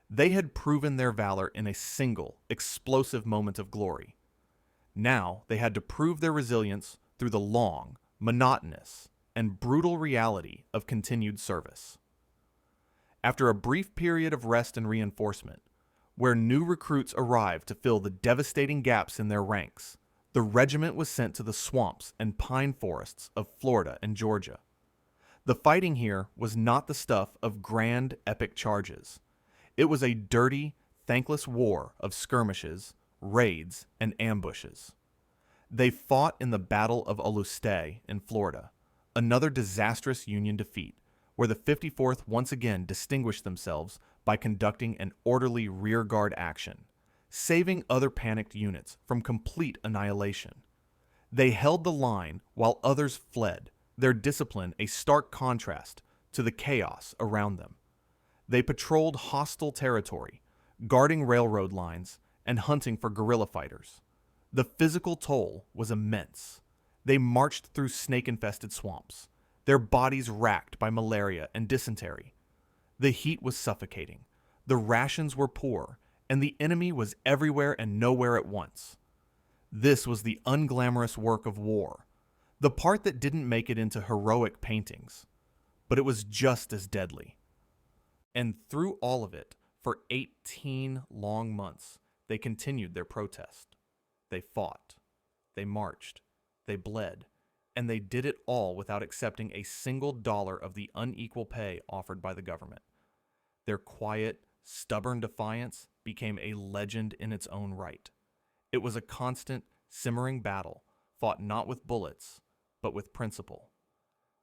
They had proven their valor in a single, explosive moment of glory. Now they had to prove their resilience through the long, monotonous, and brutal reality of continued service. After a brief period of rest and reinforcement, where new recruits arrived to fill the devastating gaps in their ranks, the regiment was sent to the swamps and pine forests of Florida and Georgia. The fighting here was not the stuff of grand, epic charges. It was a dirty, thankless war of skirmishes, raids, and ambushes. They fought in the Battle of Olustee in Florida, another disastrous Union defeat, where the 54th once again distinguished themselves by conducting an orderly rearguard action, saving other panicked units from complete annihilation. They held the line while others fled, their discipline a stark contrast to the chaos around them. They patrolled hostile territory, guarding railroad lines and hunting for guerrilla fighters. The physical toll was immense. They marched through snake-infested swamps, their bodies racked by malaria and dysentery. The heat was suffocating, the rations were poor, and the enemy was everywhere and nowhere at once. This was the unglamorous work of war, the part that didn't make it into heroic paintings, but it was just as deadly. And through all of it, for 18 long months, they continued their protest. They fought, they marched, they bled, And they did it all without accepting a single dollar of the unequal pay offered by the government. Their quiet, stubborn defiance became a legend in its own right. It was a constant, simmering battle, fought not with bullets, but with principle.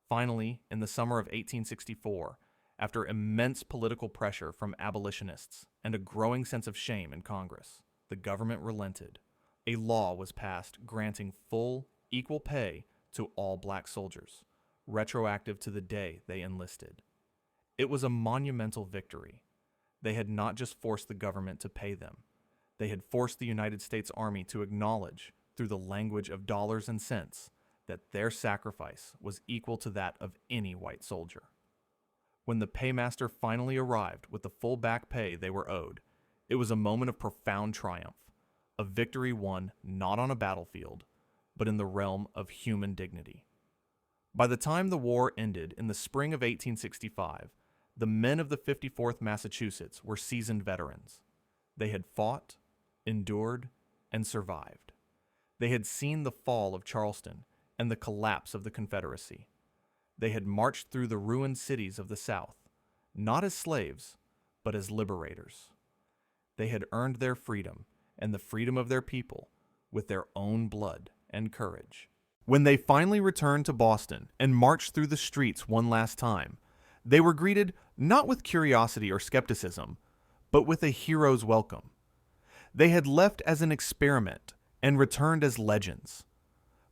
Finally, in the summer of 1864, after immense political pressure from abolitionists and a growing sense of shame in Congress, the government relented. A law was passed granting full, equal pay to all black soldiers, retroactive to the day they enlisted. It was a monumental victory. They had not just forced the government to pay them, they had forced the United States Army to acknowledge, through the language of dollars and cents, that their sacrifice was equal to that of any white soldier. When the paymaster finally arrived with the full back pay they were owed, it was a moment of profound triumph, a victory won not on a battlefield, but in the realm of human dignity. By the time the war ended in the spring of 1865, the men of the 54th Massachusetts were seasoned veterans. They had fought, endured, and survived. They had seen the fall of Charleston and the collapse of the Confederacy. They had marched through the ruined cities of the South, not as slaves, but as liberators. They had earned their freedom and the freedom of their people with their own blood and courage. When they finally returned to Boston and marched through the streets one last time, they were greeted not with curiosity or skepticism, but with a hero's welcome. They had left as an experiment and returned as legends.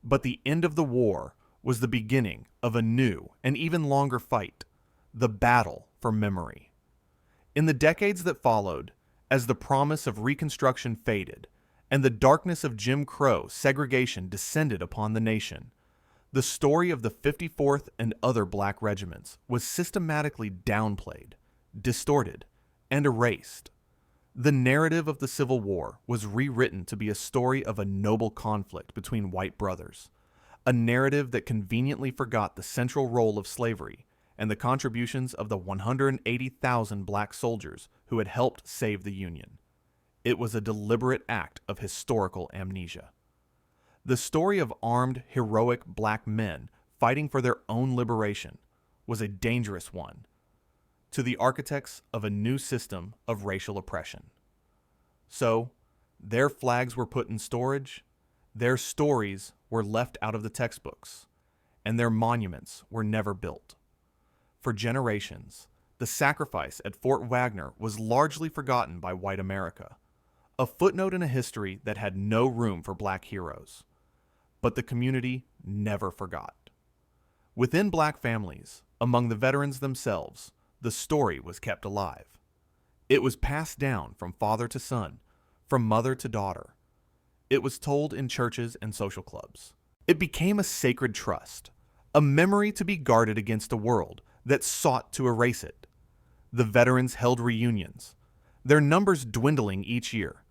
But the end of the war was the beginning of a new and even longer fight, the battle for memory. In the decades that followed, as the promise of Reconstruction faded and the darkness of Jim Crow segregation descended upon the nation, the story of the 54th and other black regiments was systematically downplayed, distorted, and erased. The narrative of the Civil War was rewritten to be a story of a noble conflict between white brothers, a narrative that conveniently forgot the central role of slavery and the contributions of the 180,000 black soldiers who had helped save the Union. It was a deliberate act of historical amnesia. The story of armed, heroic black men fighting for their own liberation was a dangerous one to the architects of a new system of racial oppression. So, their flags were put in storage, their stories were left out of the textbooks, and their monuments were never built. For generations, the sacrifice at Fort Wagner was largely forgotten by white America, a footnote in a history that had no room for black heroes. But the community never forgot. Within black families, among the veterans themselves, the story was kept alive. It was passed down from father to son, from mother to daughter. It was told in churches and social clubs. It became a sacred trust, a memory to be guarded against a world that sought to erase it. The veterans held reunions, their numbers dwindling each year,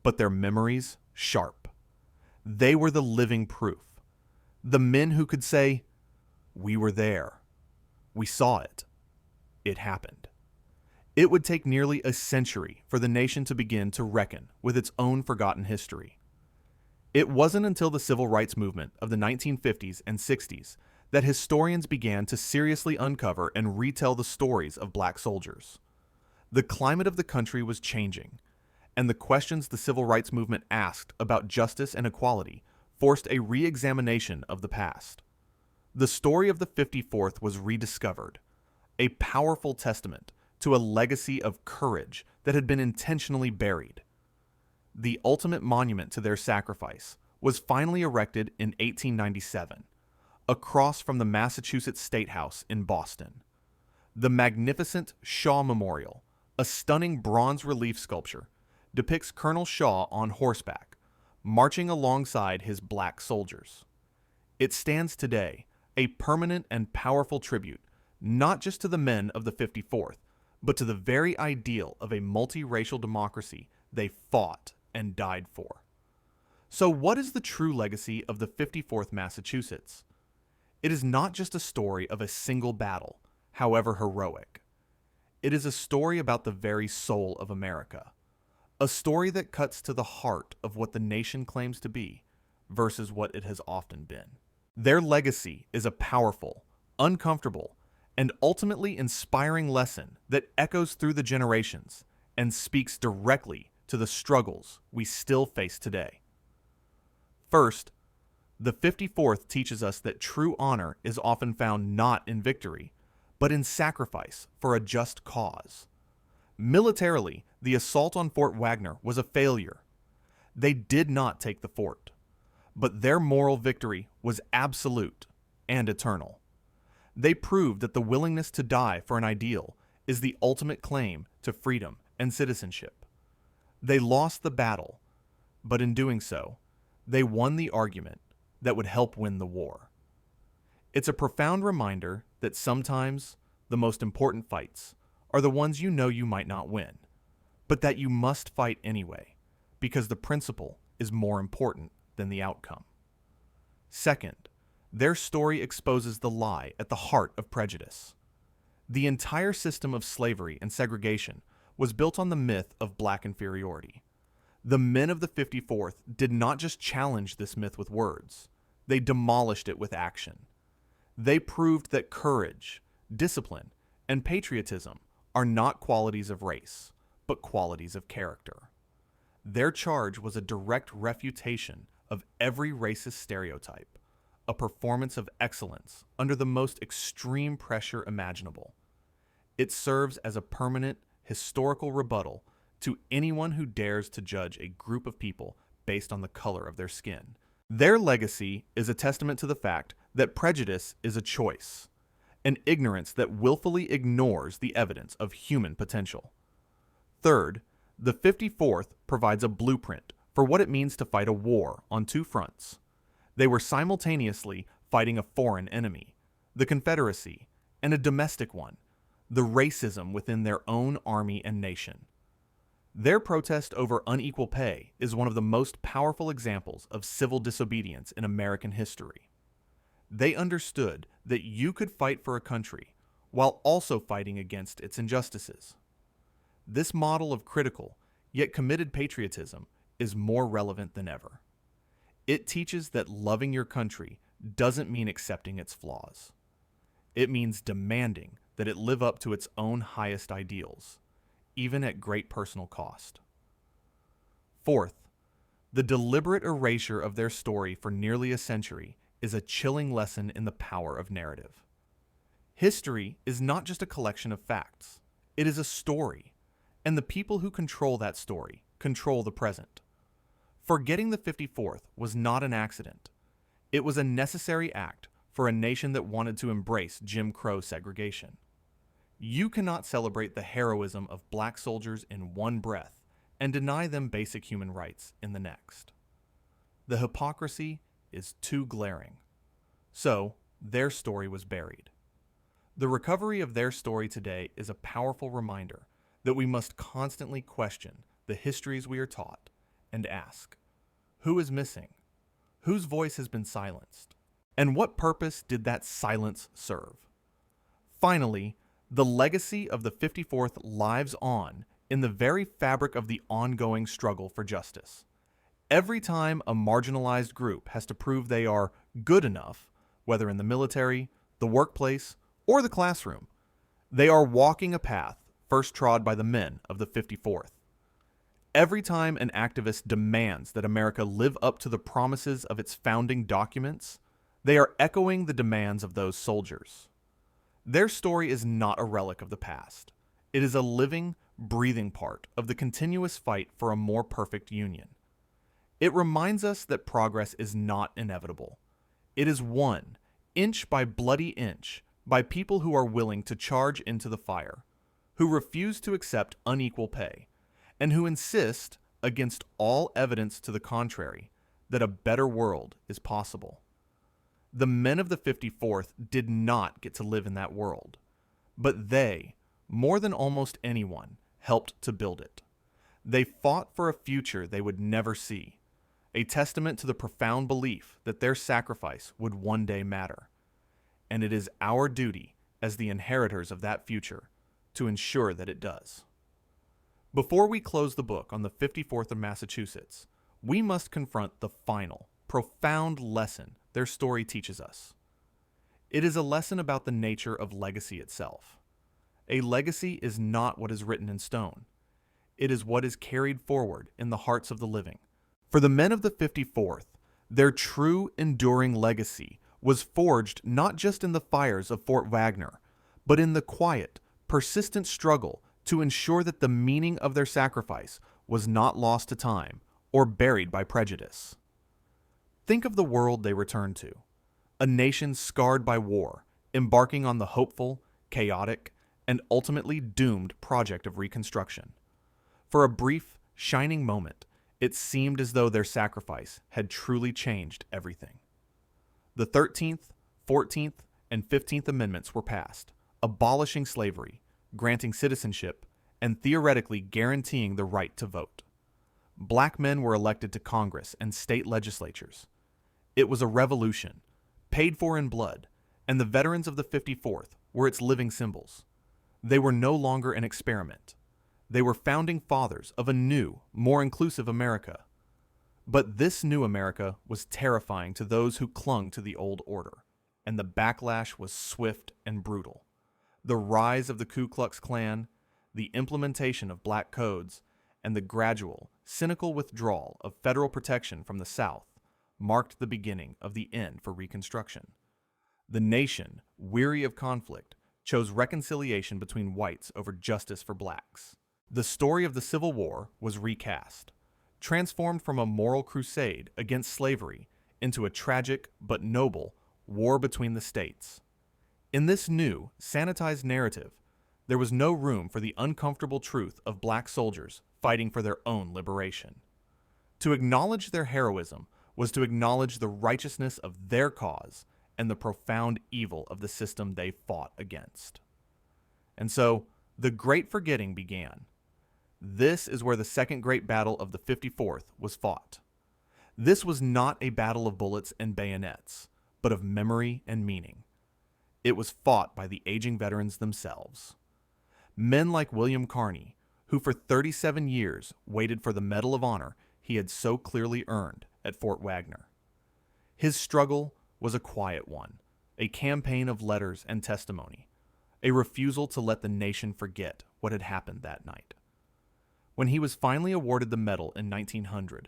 but their memories sharp. They were the living proof. The men who could say, "We were there. We saw it. It happened." It would take nearly a century for the nation to begin to reckon with its own forgotten history. It wasn't until the civil rights movement of the 1950s and 60s that historians began to seriously uncover and retell the stories of black soldiers. The climate of the country was changing, and the questions the civil rights movement asked about justice and equality forced a re-examination of the past. The story of the 54th was rediscovered, a powerful testament to a legacy of courage that had been intentionally buried. The ultimate monument to their sacrifice was finally erected in 1897, across from the Massachusetts State House in Boston. The magnificent Shaw Memorial, a stunning bronze relief sculpture, depicts Colonel Shaw on horseback, marching alongside his black soldiers. It stands today, a permanent and powerful tribute, not just to the men of the 54th, but to the very ideal of a multiracial democracy they fought and died for. So what is the true legacy of the 54th Massachusetts? It is not just a story of a single battle, however heroic. It is a story about the very soul of America, a story that cuts to the heart of what the nation claims to be versus what it has often been. Their legacy is a powerful, uncomfortable, and ultimately inspiring lesson that echoes through the generations and speaks directly to the struggles we still face today. First, the 54th teaches us that true honor is often found not in victory, but in sacrifice for a just cause. Militarily, the assault on Fort Wagner was a failure. They did not take the fort, but their moral victory was absolute and eternal. They proved that the willingness to die for an ideal is the ultimate claim to freedom and citizenship. They lost the battle, but in doing so, they won the argument that would help win the war. It's a profound reminder that sometimes the most important fights are the ones you know you might not win, but that you must fight anyway, because the principle is more important than the outcome. Second, their story exposes the lie at the heart of prejudice. The entire system of slavery and segregation was built on the myth of black inferiority. The men of the 54th did not just challenge this myth with words, they demolished it with action. They proved that courage, discipline, and patriotism are not qualities of race, but qualities of character. Their charge was a direct refutation of every racist stereotype, a performance of excellence under the most extreme pressure imaginable. It serves as a permanent, historical rebuttal to anyone who dares to judge a group of people based on the color of their skin. Their legacy is a testament to the fact that prejudice is a choice, an ignorance that willfully ignores the evidence of human potential. Third, the 54th provides a blueprint for what it means to fight a war on two fronts. They were simultaneously fighting a foreign enemy, the Confederacy, and a domestic one, the racism within their own army and nation. Their protest over unequal pay is one of the most powerful examples of civil disobedience in American history. They understood that you could fight for a country while also fighting against its injustices. This model of critical, yet committed patriotism is more relevant than ever. It teaches that loving your country doesn't mean accepting its flaws. It means demanding that it live up to its own highest ideals, even at great personal cost. Fourth, the deliberate erasure of their story for nearly a century is a chilling lesson in the power of narrative. History is not just a collection of facts. It is a story, and the people who control that story control the present. Forgetting the 54th was not an accident. It was a necessary act for a nation that wanted to embrace Jim Crow segregation. You cannot celebrate the heroism of black soldiers in one breath and deny them basic human rights in the next. The hypocrisy is too glaring. So, their story was buried. The recovery of their story today is a powerful reminder that we must constantly question the histories we are taught and ask, who is missing? Whose voice has been silenced? And what purpose did that silence serve? Finally, the legacy of the 54th lives on in the very fabric of the ongoing struggle for justice. Every time a marginalized group has to prove they are good enough, whether in the military, the workplace, or the classroom, they are walking a path first trod by the men of the 54th. Every time an activist demands that America live up to the promises of its founding documents, they are echoing the demands of those soldiers. Their story is not a relic of the past. It is a living, breathing part of the continuous fight for a more perfect union. It reminds us that progress is not inevitable. It is won, inch by bloody inch, by people who are willing to charge into the fire, who refuse to accept unequal pay, and who insist, against all evidence to the contrary, that a better world is possible. The men of the 54th did not get to live in that world, but they, more than almost anyone, helped to build it. They fought for a future they would never see, a testament to the profound belief that their sacrifice would one day matter. And it is our duty, as the inheritors of that future, to ensure that it does. Before we close the book on the 54th of Massachusetts, we must confront the final, profound lesson their story teaches us. It is a lesson about the nature of legacy itself. A legacy is not what is written in stone. It is what is carried forward in the hearts of the living. For the men of the 54th, their true, enduring legacy was forged not just in the fires of Fort Wagner, but in the quiet, persistent struggle to ensure that the meaning of their sacrifice was not lost to time or buried by prejudice. Think of the world they returned to, a nation scarred by war, embarking on the hopeful, chaotic, and ultimately doomed project of reconstruction. For a brief, shining moment, it seemed as though their sacrifice had truly changed everything. The 13th, 14th, and 15th Amendments were passed, abolishing slavery, granting citizenship, and theoretically guaranteeing the right to vote. Black men were elected to Congress and state legislatures. It was a revolution, paid for in blood, and the veterans of the 54th were its living symbols. They were no longer an experiment. They were founding fathers of a new, more inclusive America. But this new America was terrifying to those who clung to the old order, and the backlash was swift and brutal. The rise of the Ku Klux Klan, the implementation of black codes, and the gradual, cynical withdrawal of federal protection from the South marked the beginning of the end for Reconstruction. The nation, weary of conflict, chose reconciliation between whites over justice for blacks. The story of the Civil War was recast, transformed from a moral crusade against slavery into a tragic but noble war between the states. In this new, sanitized narrative, there was no room for the uncomfortable truth of black soldiers fighting for their own liberation. To acknowledge their heroism was to acknowledge the righteousness of their cause and the profound evil of the system they fought against. And so, the Great Forgetting began. This is where the Second Great Battle of the 54th was fought. This was not a battle of bullets and bayonets, but of memory and meaning. It was fought by the aging veterans themselves. Men like William Carney, who for 37 years waited for the Medal of Honor he had so clearly earned at Fort Wagner. His struggle was a quiet one, a campaign of letters and testimony, a refusal to let the nation forget what had happened that night. When he was finally awarded the medal in 1900,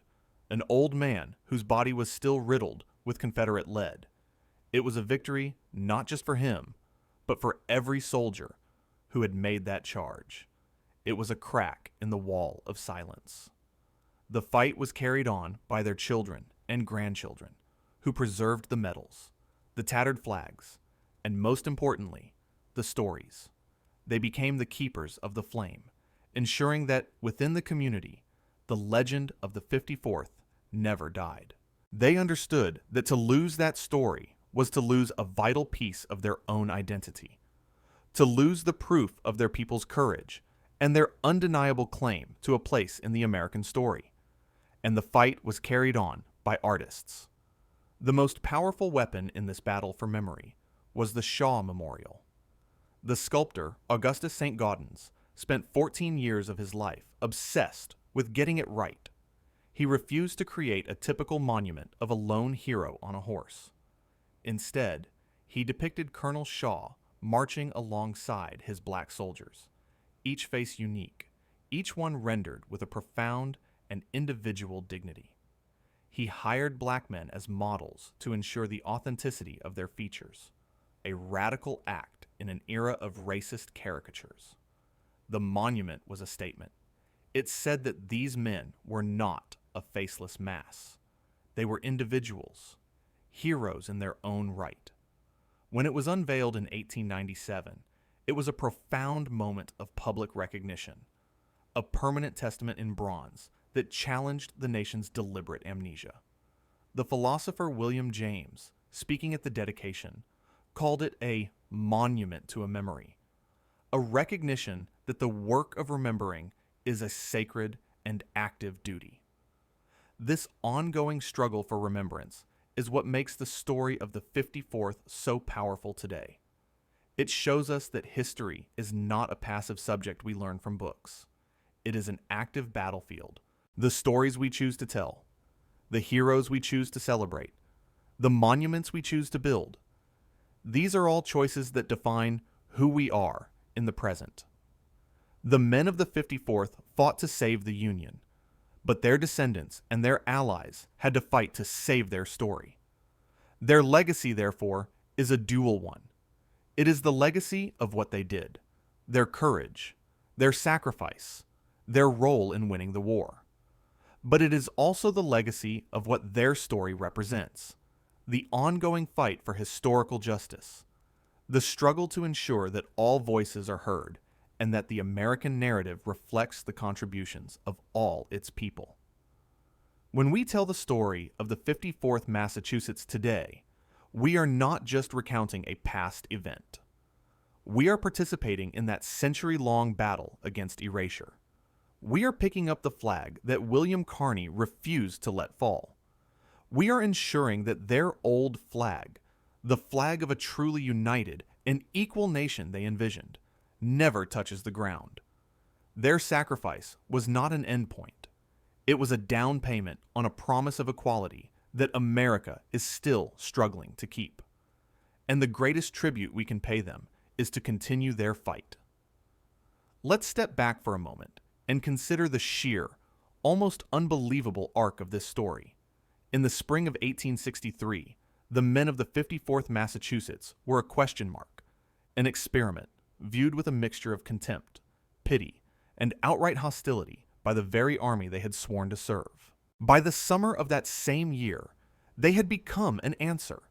an old man whose body was still riddled with Confederate lead, it was a victory not just for him, but for every soldier who had made that charge. It was a crack in the wall of silence. The fight was carried on by their children and grandchildren, who preserved the medals, the tattered flags, and most importantly, the stories. They became the keepers of the flame, ensuring that within the community, the legend of the 54th never died. They understood that to lose that story was to lose a vital piece of their own identity, to lose the proof of their people's courage and their undeniable claim to a place in the American story. And the fight was carried on by artists. The most powerful weapon in this battle for memory was the Shaw Memorial. The sculptor, Augustus St. Gaudens, spent 14 years of his life obsessed with getting it right. He refused to create a typical monument of a lone hero on a horse. Instead, he depicted Colonel Shaw marching alongside his black soldiers, each face unique, each one rendered with a profound and individual dignity. He hired black men as models to ensure the authenticity of their features, a radical act in an era of racist caricatures. The monument was a statement. It said that these men were not a faceless mass. They were individuals, heroes in their own right. When it was unveiled in 1897, it was a profound moment of public recognition, a permanent testament in bronze that challenged the nation's deliberate amnesia. The philosopher William James, speaking at the dedication, called it a monument to a memory, a recognition that the work of remembering is a sacred and active duty. This ongoing struggle for remembrance is what makes the story of the 54th so powerful today. It shows us that history is not a passive subject we learn from books. It is an active battlefield. The stories we choose to tell, the heroes we choose to celebrate, the monuments we choose to build. These are all choices that define who we are in the present. The men of the 54th fought to save the Union, but their descendants and their allies had to fight to save their story. Their legacy, therefore, is a dual one. It is the legacy of what they did, their courage, their sacrifice, their role in winning the war. But it is also the legacy of what their story represents, the ongoing fight for historical justice, the struggle to ensure that all voices are heard and that the American narrative reflects the contributions of all its people. When we tell the story of the 54th Massachusetts today, we are not just recounting a past event. We are participating in that century-long battle against erasure. We are picking up the flag that William Carney refused to let fall. We are ensuring that their old flag, the flag of a truly united and equal nation they envisioned, never touches the ground. Their sacrifice was not an endpoint. It was a down payment on a promise of equality that America is still struggling to keep. And the greatest tribute we can pay them is to continue their fight. Let's step back for a moment and consider the sheer, almost unbelievable arc of this story. In the spring of 1863, the men of the 54th Massachusetts were a question mark, an experiment viewed with a mixture of contempt, pity, and outright hostility by the very army they had sworn to serve. By the summer of that same year, they had become an answer.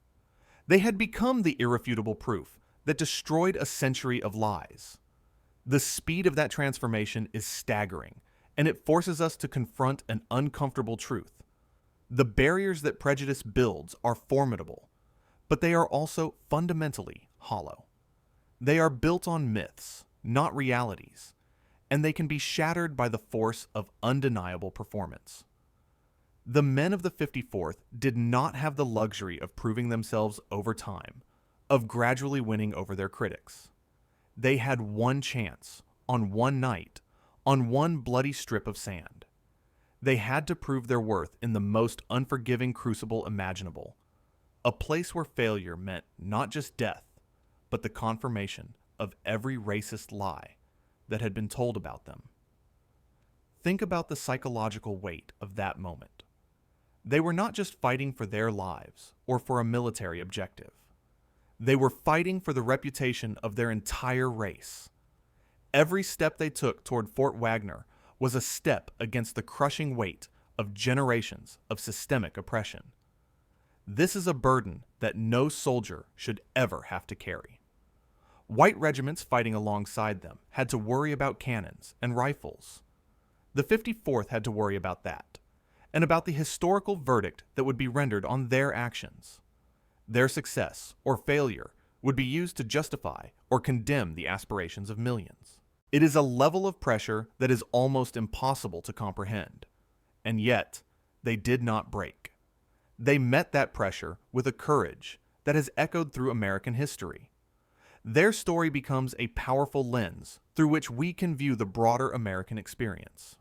They had become the irrefutable proof that destroyed a century of lies. The speed of that transformation is staggering, and it forces us to confront an uncomfortable truth. The barriers that prejudice builds are formidable, but they are also fundamentally hollow. They are built on myths, not realities, and they can be shattered by the force of undeniable performance. The men of the 54th did not have the luxury of proving themselves over time, of gradually winning over their critics. They had one chance, on one night, on one bloody strip of sand. They had to prove their worth in the most unforgiving crucible imaginable, a place where failure meant not just death, but the confirmation of every racist lie that had been told about them. Think about the psychological weight of that moment. They were not just fighting for their lives or for a military objective. They were fighting for the reputation of their entire race. Every step they took toward Fort Wagner was a step against the crushing weight of generations of systemic oppression. This is a burden that no soldier should ever have to carry. White regiments fighting alongside them had to worry about cannons and rifles. The 54th had to worry about that, and about the historical verdict that would be rendered on their actions. Their success or failure would be used to justify or condemn the aspirations of millions. It is a level of pressure that is almost impossible to comprehend, and yet they did not break. They met that pressure with a courage that has echoed through American history. Their story becomes a powerful lens through which we can view the broader American experience.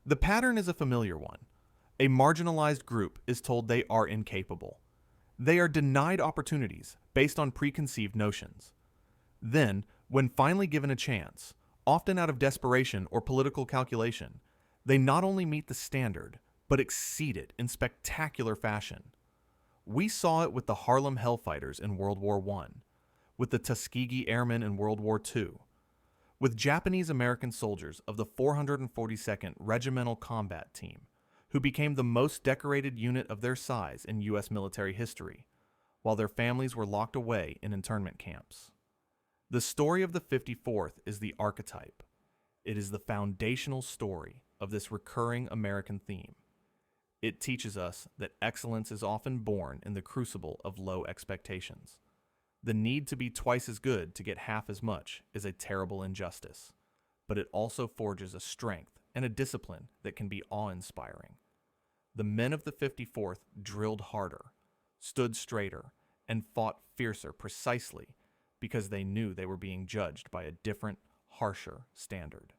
The pattern is a familiar one. A marginalized group is told they are incapable. They are denied opportunities based on preconceived notions. Then, when finally given a chance, often out of desperation or political calculation, they not only meet the standard, but exceed it in spectacular fashion. We saw it with the Harlem Hellfighters in World War I, with the Tuskegee Airmen in World War II, with Japanese-American soldiers of the 442nd Regimental Combat Team, who became the most decorated unit of their size in U.S. military history, while their families were locked away in internment camps. The story of the 54th is the archetype. It is the foundational story of this recurring American theme. It teaches us that excellence is often born in the crucible of low expectations. The need to be twice as good to get half as much is a terrible injustice, but it also forges a strength and a discipline that can be awe-inspiring. The men of the 54th drilled harder, stood straighter, and fought fiercer precisely because they knew they were being judged by a different, harsher standard.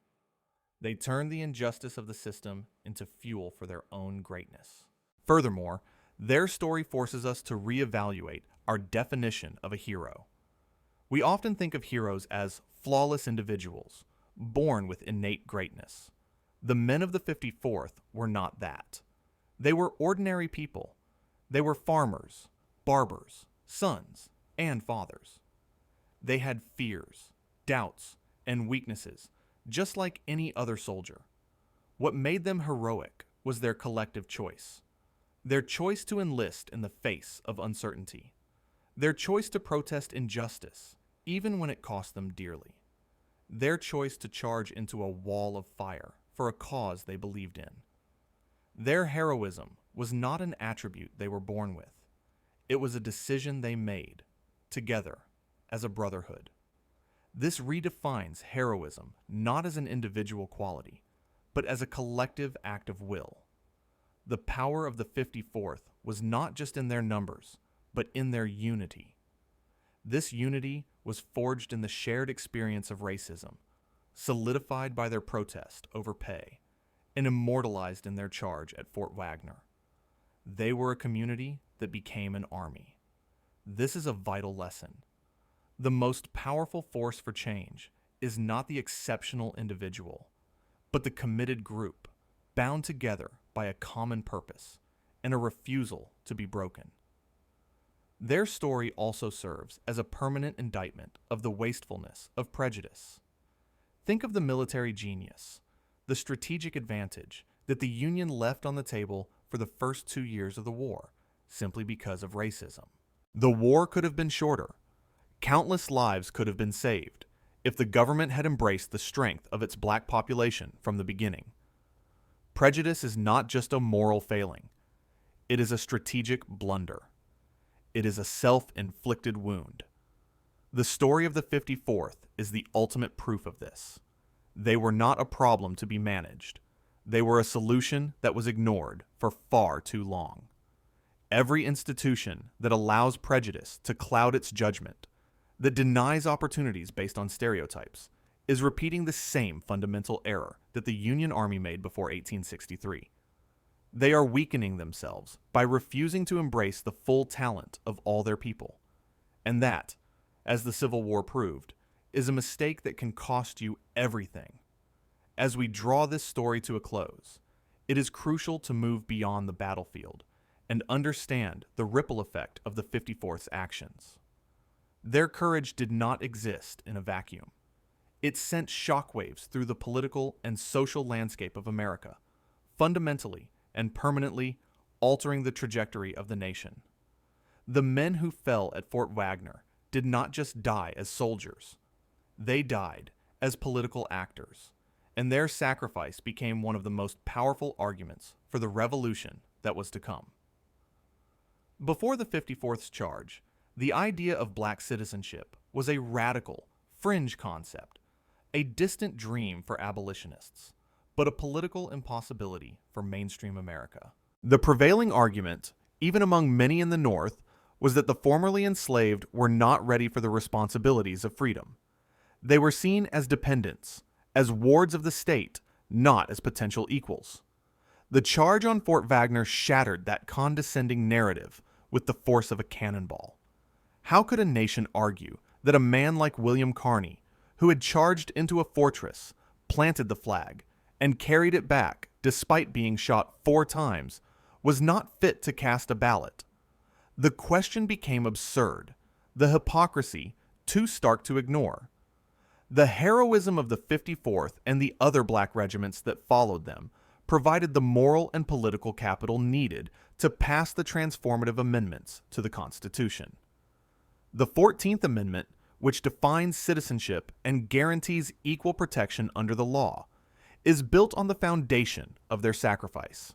They turned the injustice of the system into fuel for their own greatness. Furthermore, Their story forces us to reevaluate our definition of a hero. We often think of heroes as flawless individuals, born with innate greatness. The men of the 54th were not that. They were ordinary people. They were farmers, barbers, sons, and fathers. They had fears, doubts, and weaknesses, just like any other soldier. What made them heroic was their collective choice. Their choice to enlist in the face of uncertainty. Their choice to protest injustice, even when it cost them dearly. Their choice to charge into a wall of fire for a cause they believed in. Their heroism was not an attribute they were born with. It was a decision they made, together, as a brotherhood. This redefines heroism not as an individual quality, but as a collective act of will. The power of the 54th was not just in their numbers, but in their unity. This unity was forged in the shared experience of racism, solidified by their protest over pay, and immortalized in their charge at Fort Wagner. They were a community that became an army. This is a vital lesson. The most powerful force for change is not the exceptional individual, but the committed group, bound together by a common purpose and a refusal to be broken. Their story also serves as a permanent indictment of the wastefulness of prejudice. Think of the military genius, the strategic advantage that the Union left on the table for the first 2 years of the war, simply because of racism. The war could have been shorter. Countless lives could have been saved if the government had embraced the strength of its black population from the beginning. Prejudice is not just a moral failing. It is a strategic blunder. It is a self-inflicted wound. The story of the 54th is the ultimate proof of this. They were not a problem to be managed. They were a solution that was ignored for far too long. Every institution that allows prejudice to cloud its judgment, that denies opportunities based on stereotypes, is repeating the same fundamental error that the Union Army made before 1863. They are weakening themselves by refusing to embrace the full talent of all their people. And that, as the Civil War proved, is a mistake that can cost you everything. As we draw this story to a close, it is crucial to move beyond the battlefield and understand the ripple effect of the 54th's actions. Their courage did not exist in a vacuum. It sent shockwaves through the political and social landscape of America, fundamentally and permanently altering the trajectory of the nation. The men who fell at Fort Wagner did not just die as soldiers. They died as political actors, and their sacrifice became one of the most powerful arguments for the revolution that was to come. Before the 54th's charge, the idea of black citizenship was a radical, fringe concept, a distant dream for abolitionists, but a political impossibility for mainstream America. The prevailing argument, even among many in the North, was that the formerly enslaved were not ready for the responsibilities of freedom. They were seen as dependents, as wards of the state, not as potential equals. The charge on Fort Wagner shattered that condescending narrative with the force of a cannonball. How could a nation argue that a man like William Carney, who had charged into a fortress, planted the flag, and carried it back despite being shot 4 times, was not fit to cast a ballot? The question became absurd, the hypocrisy too stark to ignore. The heroism of the 54th and the other black regiments that followed them provided the moral and political capital needed to pass the transformative amendments to the Constitution. The 14th Amendment, which defines citizenship and guarantees equal protection under the law, is built on the foundation of their sacrifice.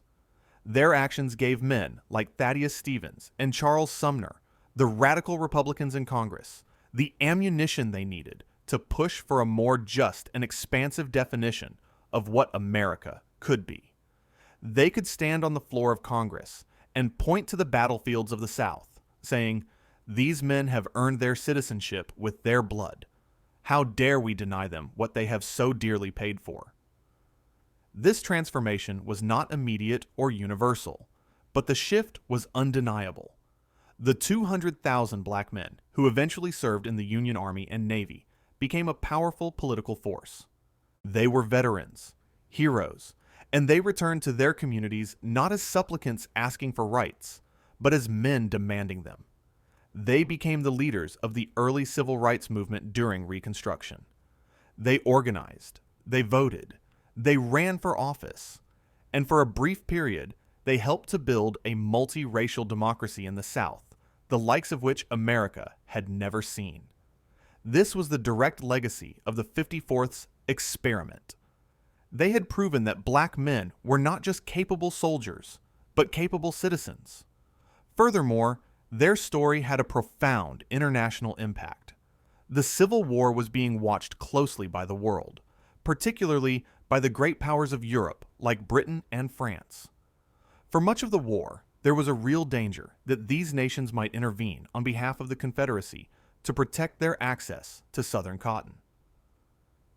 Their actions gave men like Thaddeus Stevens and Charles Sumner, the radical Republicans in Congress, the ammunition they needed to push for a more just and expansive definition of what America could be. They could stand on the floor of Congress and point to the battlefields of the South, saying, "These men have earned their citizenship with their blood. How dare we deny them what they have so dearly paid for?" This transformation was not immediate or universal, But the shift was undeniable. The 200,000 black men who eventually served in the Union Army and Navy became a powerful political force. They were veterans, heroes, and they returned to their communities not as supplicants asking for rights, but as men demanding them. They became the leaders of the early civil rights movement during Reconstruction. They organized, they voted, they ran for office, and for a brief period, they helped to build a multiracial democracy in the South, the likes of which America had never seen. This was the direct legacy of the 54th's experiment. They had proven that black men were not just capable soldiers, but capable citizens. Furthermore, their story had a profound international impact. The Civil War was being watched closely by the world, particularly by the great powers of Europe like Britain and France. For much of the war, there was a real danger that these nations might intervene on behalf of the Confederacy to protect their access to Southern cotton.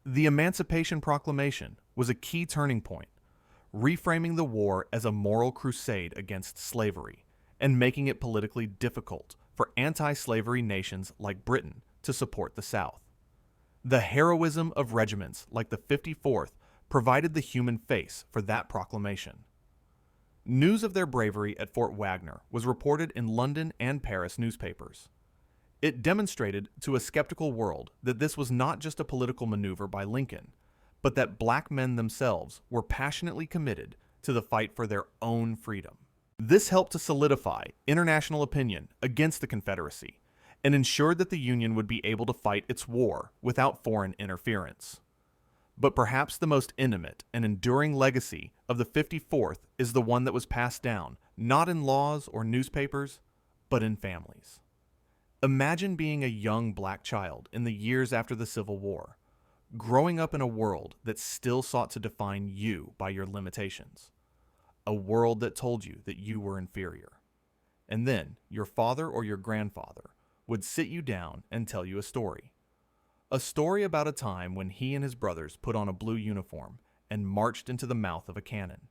The Emancipation Proclamation was a key turning point, reframing the war as a moral crusade against slavery and making it politically difficult for anti-slavery nations like Britain to support the South. The heroism of regiments like the 54th provided the human face for that proclamation. News of their bravery at Fort Wagner was reported in London and Paris newspapers. It demonstrated to a skeptical world that this was not just a political maneuver by Lincoln, but that black men themselves were passionately committed to the fight for their own freedom. This helped to solidify international opinion against the Confederacy and ensured that the Union would be able to fight its war without foreign interference. But perhaps the most intimate and enduring legacy of the 54th is the one that was passed down, not in laws or newspapers, but in families. Imagine being a young black child in the years after the Civil War, growing up in a world that still sought to define you by your limitations, a world that told you that you were inferior. And then your father or your grandfather would sit you down and tell you a story about a time when he and his brothers put on a blue uniform and marched into the mouth of a cannon.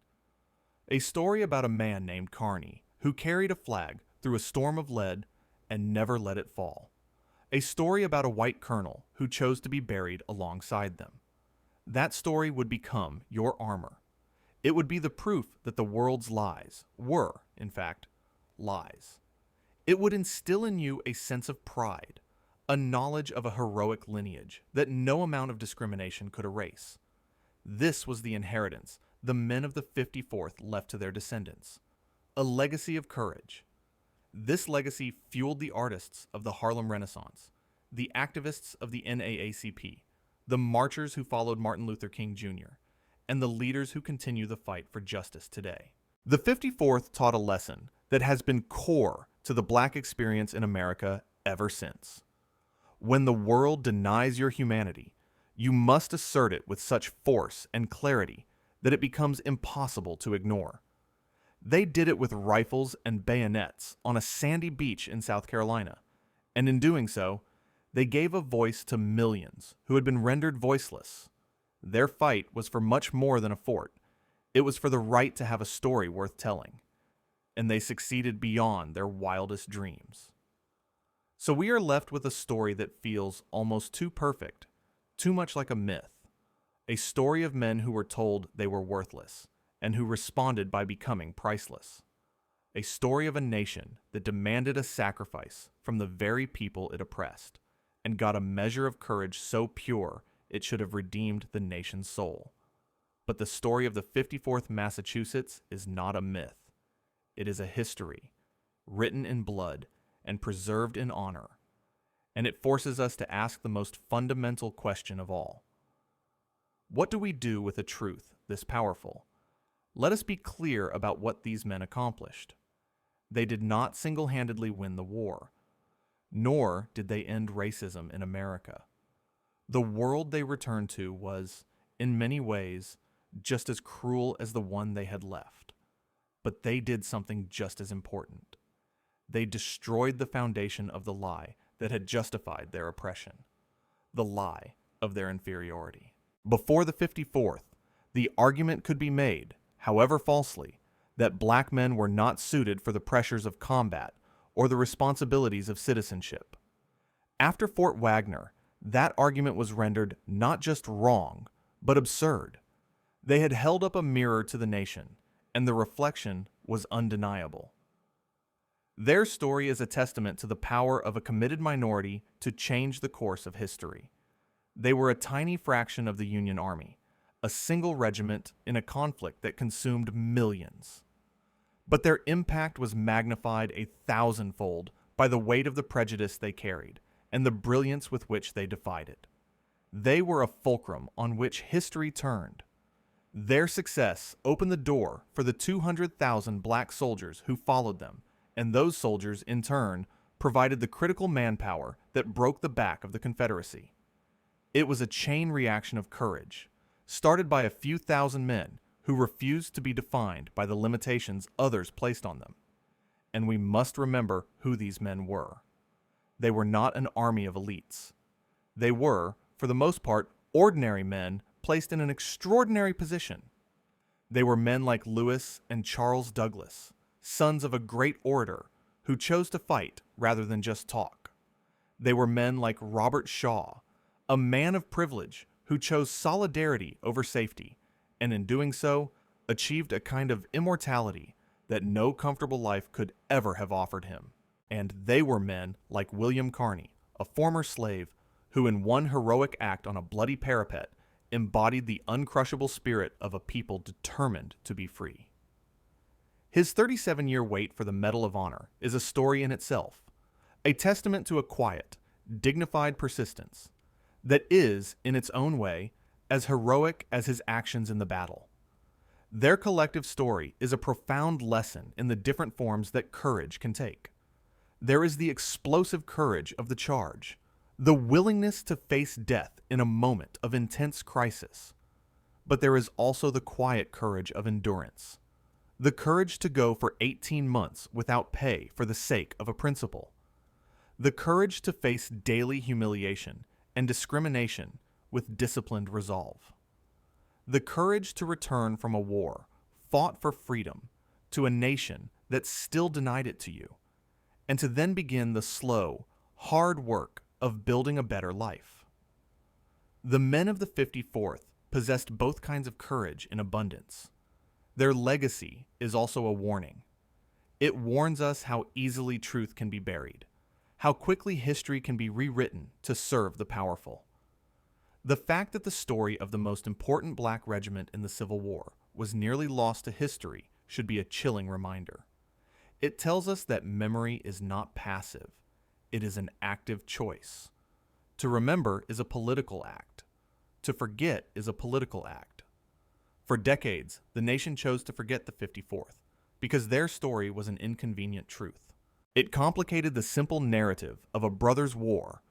A story about a man named Kearny who carried a flag through a storm of lead and never let it fall. A story about a white colonel who chose to be buried alongside them. That story would become your armor. It would be the proof that the world's lies were, in fact, lies. It would instill in you a sense of pride, a knowledge of a heroic lineage that no amount of discrimination could erase. This was the inheritance the men of the 54th left to their descendants, a legacy of courage. This legacy fueled the artists of the Harlem Renaissance, the activists of the NAACP, the marchers who followed Martin Luther King Jr., and the leaders who continue the fight for justice today. The 54th taught a lesson that has been core to the black experience in America ever since. When the world denies your humanity, you must assert it with such force and clarity that it becomes impossible to ignore. They did it with rifles and bayonets on a sandy beach in South Carolina, and in doing so, they gave a voice to millions who had been rendered voiceless. Their fight was for much more than a fort. It was for the right to have a story worth telling, and they succeeded beyond their wildest dreams. So we are left with a story that feels almost too perfect, too much like a myth, a story of men who were told they were worthless, and who responded by becoming priceless. A story of a nation that demanded a sacrifice from the very people it oppressed, and got a measure of courage so pure it should have redeemed the nation's soul. But the story of the 54th Massachusetts is not a myth. It is a history, written in blood and preserved in honor, and it forces us to ask the most fundamental question of all. What do we do with a truth this powerful? Let us be clear about what these men accomplished. They did not single-handedly win the war, nor did they end racism in America. The world they returned to was, in many ways, just as cruel as the one they had left. But they did something just as important. They destroyed the foundation of the lie that had justified their oppression, the lie of their inferiority. Before the 54th, the argument could be made, however falsely, that black men were not suited for the pressures of combat or the responsibilities of citizenship. After Fort Wagner, that argument was rendered not just wrong, but absurd. They had held up a mirror to the nation, and the reflection was undeniable. Their story is a testament to the power of a committed minority to change the course of history. They were a tiny fraction of the Union Army, a single regiment in a conflict that consumed millions. But their impact was magnified 1,000-fold by the weight of the prejudice they carried and the brilliance with which they defied it. They were a fulcrum on which history turned. Their success opened the door for the 200,000 black soldiers who followed them, and those soldiers, in turn, provided the critical manpower that broke the back of the Confederacy. It was a chain reaction of courage, started by a few thousand men who refused to be defined by the limitations others placed on them. And we must remember who these men were. They were not an army of elites. They were, for the most part, ordinary men placed in an extraordinary position. They were men like Lewis and Charles Douglas, sons of a great orator who chose to fight rather than just talk. They were men like Robert Shaw, a man of privilege who chose solidarity over safety, and in doing so, achieved a kind of immortality that no comfortable life could ever have offered him. And they were men like William Carney, a former slave, who in one heroic act on a bloody parapet embodied the uncrushable spirit of a people determined to be free. His 37-year wait for the Medal of Honor is a story in itself, a testament to a quiet, dignified persistence that is, in its own way, as heroic as his actions in the battle. Their collective story is a profound lesson in the different forms that courage can take. There is the explosive courage of the charge, the willingness to face death in a moment of intense crisis. But there is also the quiet courage of endurance, the courage to go for 18 months without pay for the sake of a principle, the courage to face daily humiliation and discrimination with disciplined resolve, the courage to return from a war fought for freedom to a nation that still denied it to you, and to then begin the slow, hard work of building a better life. The men of the 54th possessed both kinds of courage in abundance. Their legacy is also a warning. It warns us how easily truth can be buried, how quickly history can be rewritten to serve the powerful. The fact that the story of the most important black regiment in the Civil War was nearly lost to history should be a chilling reminder. It tells us that memory is not passive. It is an active choice. To remember is a political act. To forget is a political act. For decades, the nation chose to forget the 54th because their story was an inconvenient truth. It complicated the simple narrative of a brother's war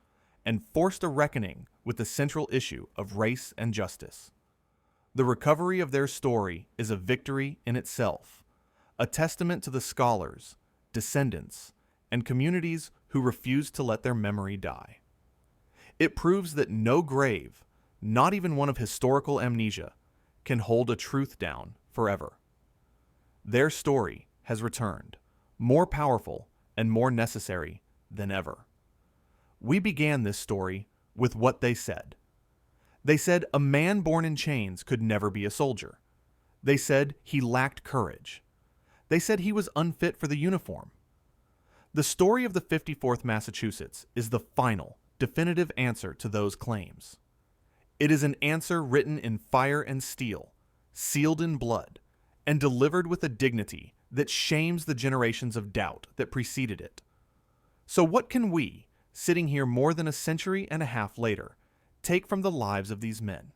and forced a reckoning with the central issue of race and justice. The recovery of their story is a victory in itself, a testament to the scholars, descendants, and communities who refuse to let their memory die. It proves that no grave, not even one of historical amnesia, can hold a truth down forever. Their story has returned, more powerful and more necessary than ever. We began this story with what they said. They said a man born in chains could never be a soldier. They said he lacked courage. They said he was unfit for the uniform. The story of the 54th Massachusetts is the final, definitive answer to those claims. It is an answer written in fire and steel, sealed in blood, and delivered with a dignity that shames the generations of doubt that preceded it. So what can we, sitting here more than a century and a half later, take from the lives of these men?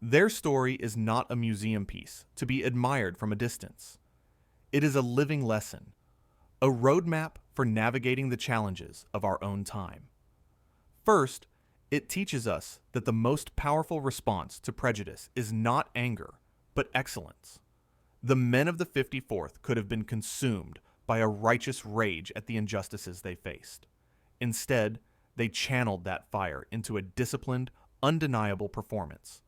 Their story is not a museum piece to be admired from a distance. It is a living lesson, a roadmap for navigating the challenges of our own time. First, it teaches us that the most powerful response to prejudice is not anger, but excellence. The men of the 54th could have been consumed by a righteous rage at the injustices they faced. Instead, they channeled that fire into a disciplined, undeniable performance.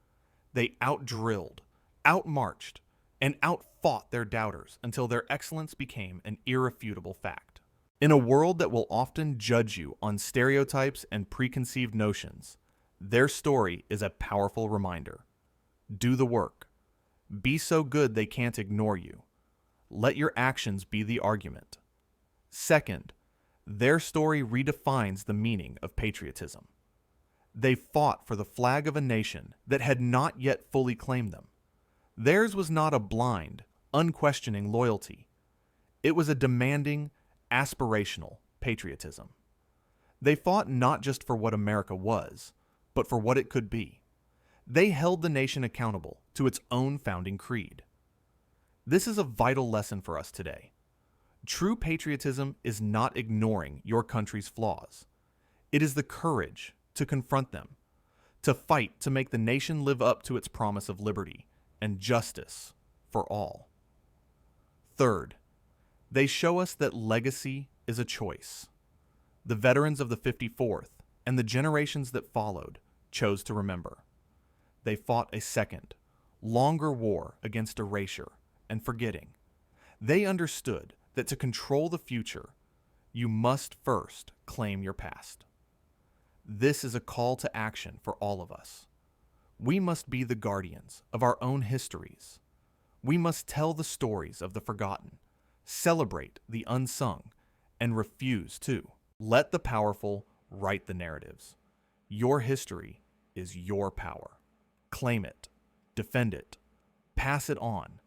They outdrilled, outmarched, and outfought their doubters until their excellence became an irrefutable fact. In a world that will often judge you on stereotypes and preconceived notions, their story is a powerful reminder. Do the work. Be so good they can't ignore you. Let your actions be the argument. Second, their story redefines the meaning of patriotism. They fought for the flag of a nation that had not yet fully claimed them. Theirs was not a blind, unquestioning loyalty. It was a demanding, aspirational patriotism. They fought not just for what America was, but for what it could be. They held the nation accountable to its own founding creed. This is a vital lesson for us today. True patriotism is not ignoring your country's flaws. It is the courage to confront them, to fight to make the nation live up to its promise of liberty and justice for all. Third, they show us that legacy is a choice. The veterans of the 54th and the generations that followed chose to remember. They fought a second, longer war against erasure and forgetting. They understood that to control the future, you must first claim your past. This is a call to action for all of us. We must be the guardians of our own histories. We must tell the stories of the forgotten, celebrate the unsung, and refuse to let the powerful write the narratives. Your history is your power. Claim it, defend it, pass it on.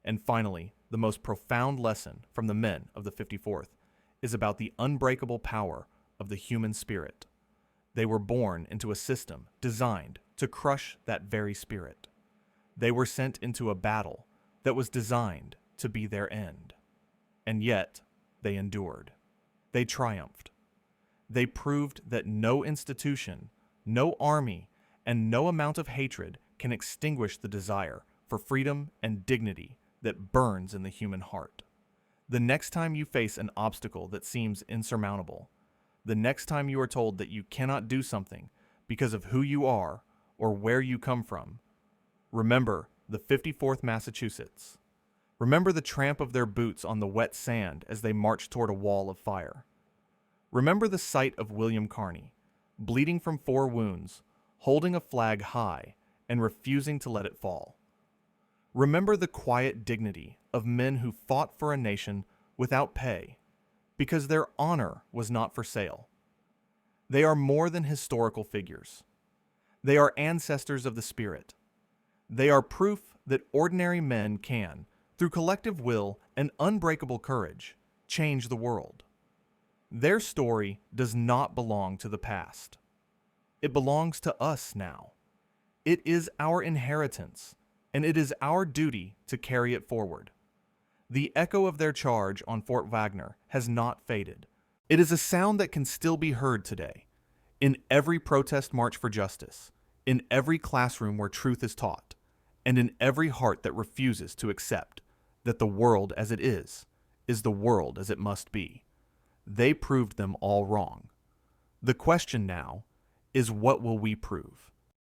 And finally, the most profound lesson from the men of the 54th is about the unbreakable power of the human spirit. They were born into a system designed to crush that very spirit. They were sent into a battle that was designed to be their end. And yet, they endured. They triumphed. They proved that no institution, no army, and no amount of hatred can extinguish the desire for freedom and dignity that burns in the human heart. The next time you face an obstacle that seems insurmountable, the next time you are told that you cannot do something because of who you are or where you come from, remember the 54th Massachusetts. Remember the tramp of their boots on the wet sand as they marched toward a wall of fire. Remember the sight of William Carney, bleeding from 4 wounds, holding a flag high and refusing to let it fall. Remember the quiet dignity of men who fought for a nation without pay, because their honor was not for sale. They are more than historical figures. They are ancestors of the spirit. They are proof that ordinary men can, through collective will and unbreakable courage, change the world. Their story does not belong to the past. It belongs to us now. It is our inheritance, and it is our duty to carry it forward. The echo of their charge on Fort Wagner has not faded. It is a sound that can still be heard today, in every protest march for justice, in every classroom where truth is taught, and in every heart that refuses to accept that the world as it is the world as it must be. They proved them all wrong. The question now is, what will we prove?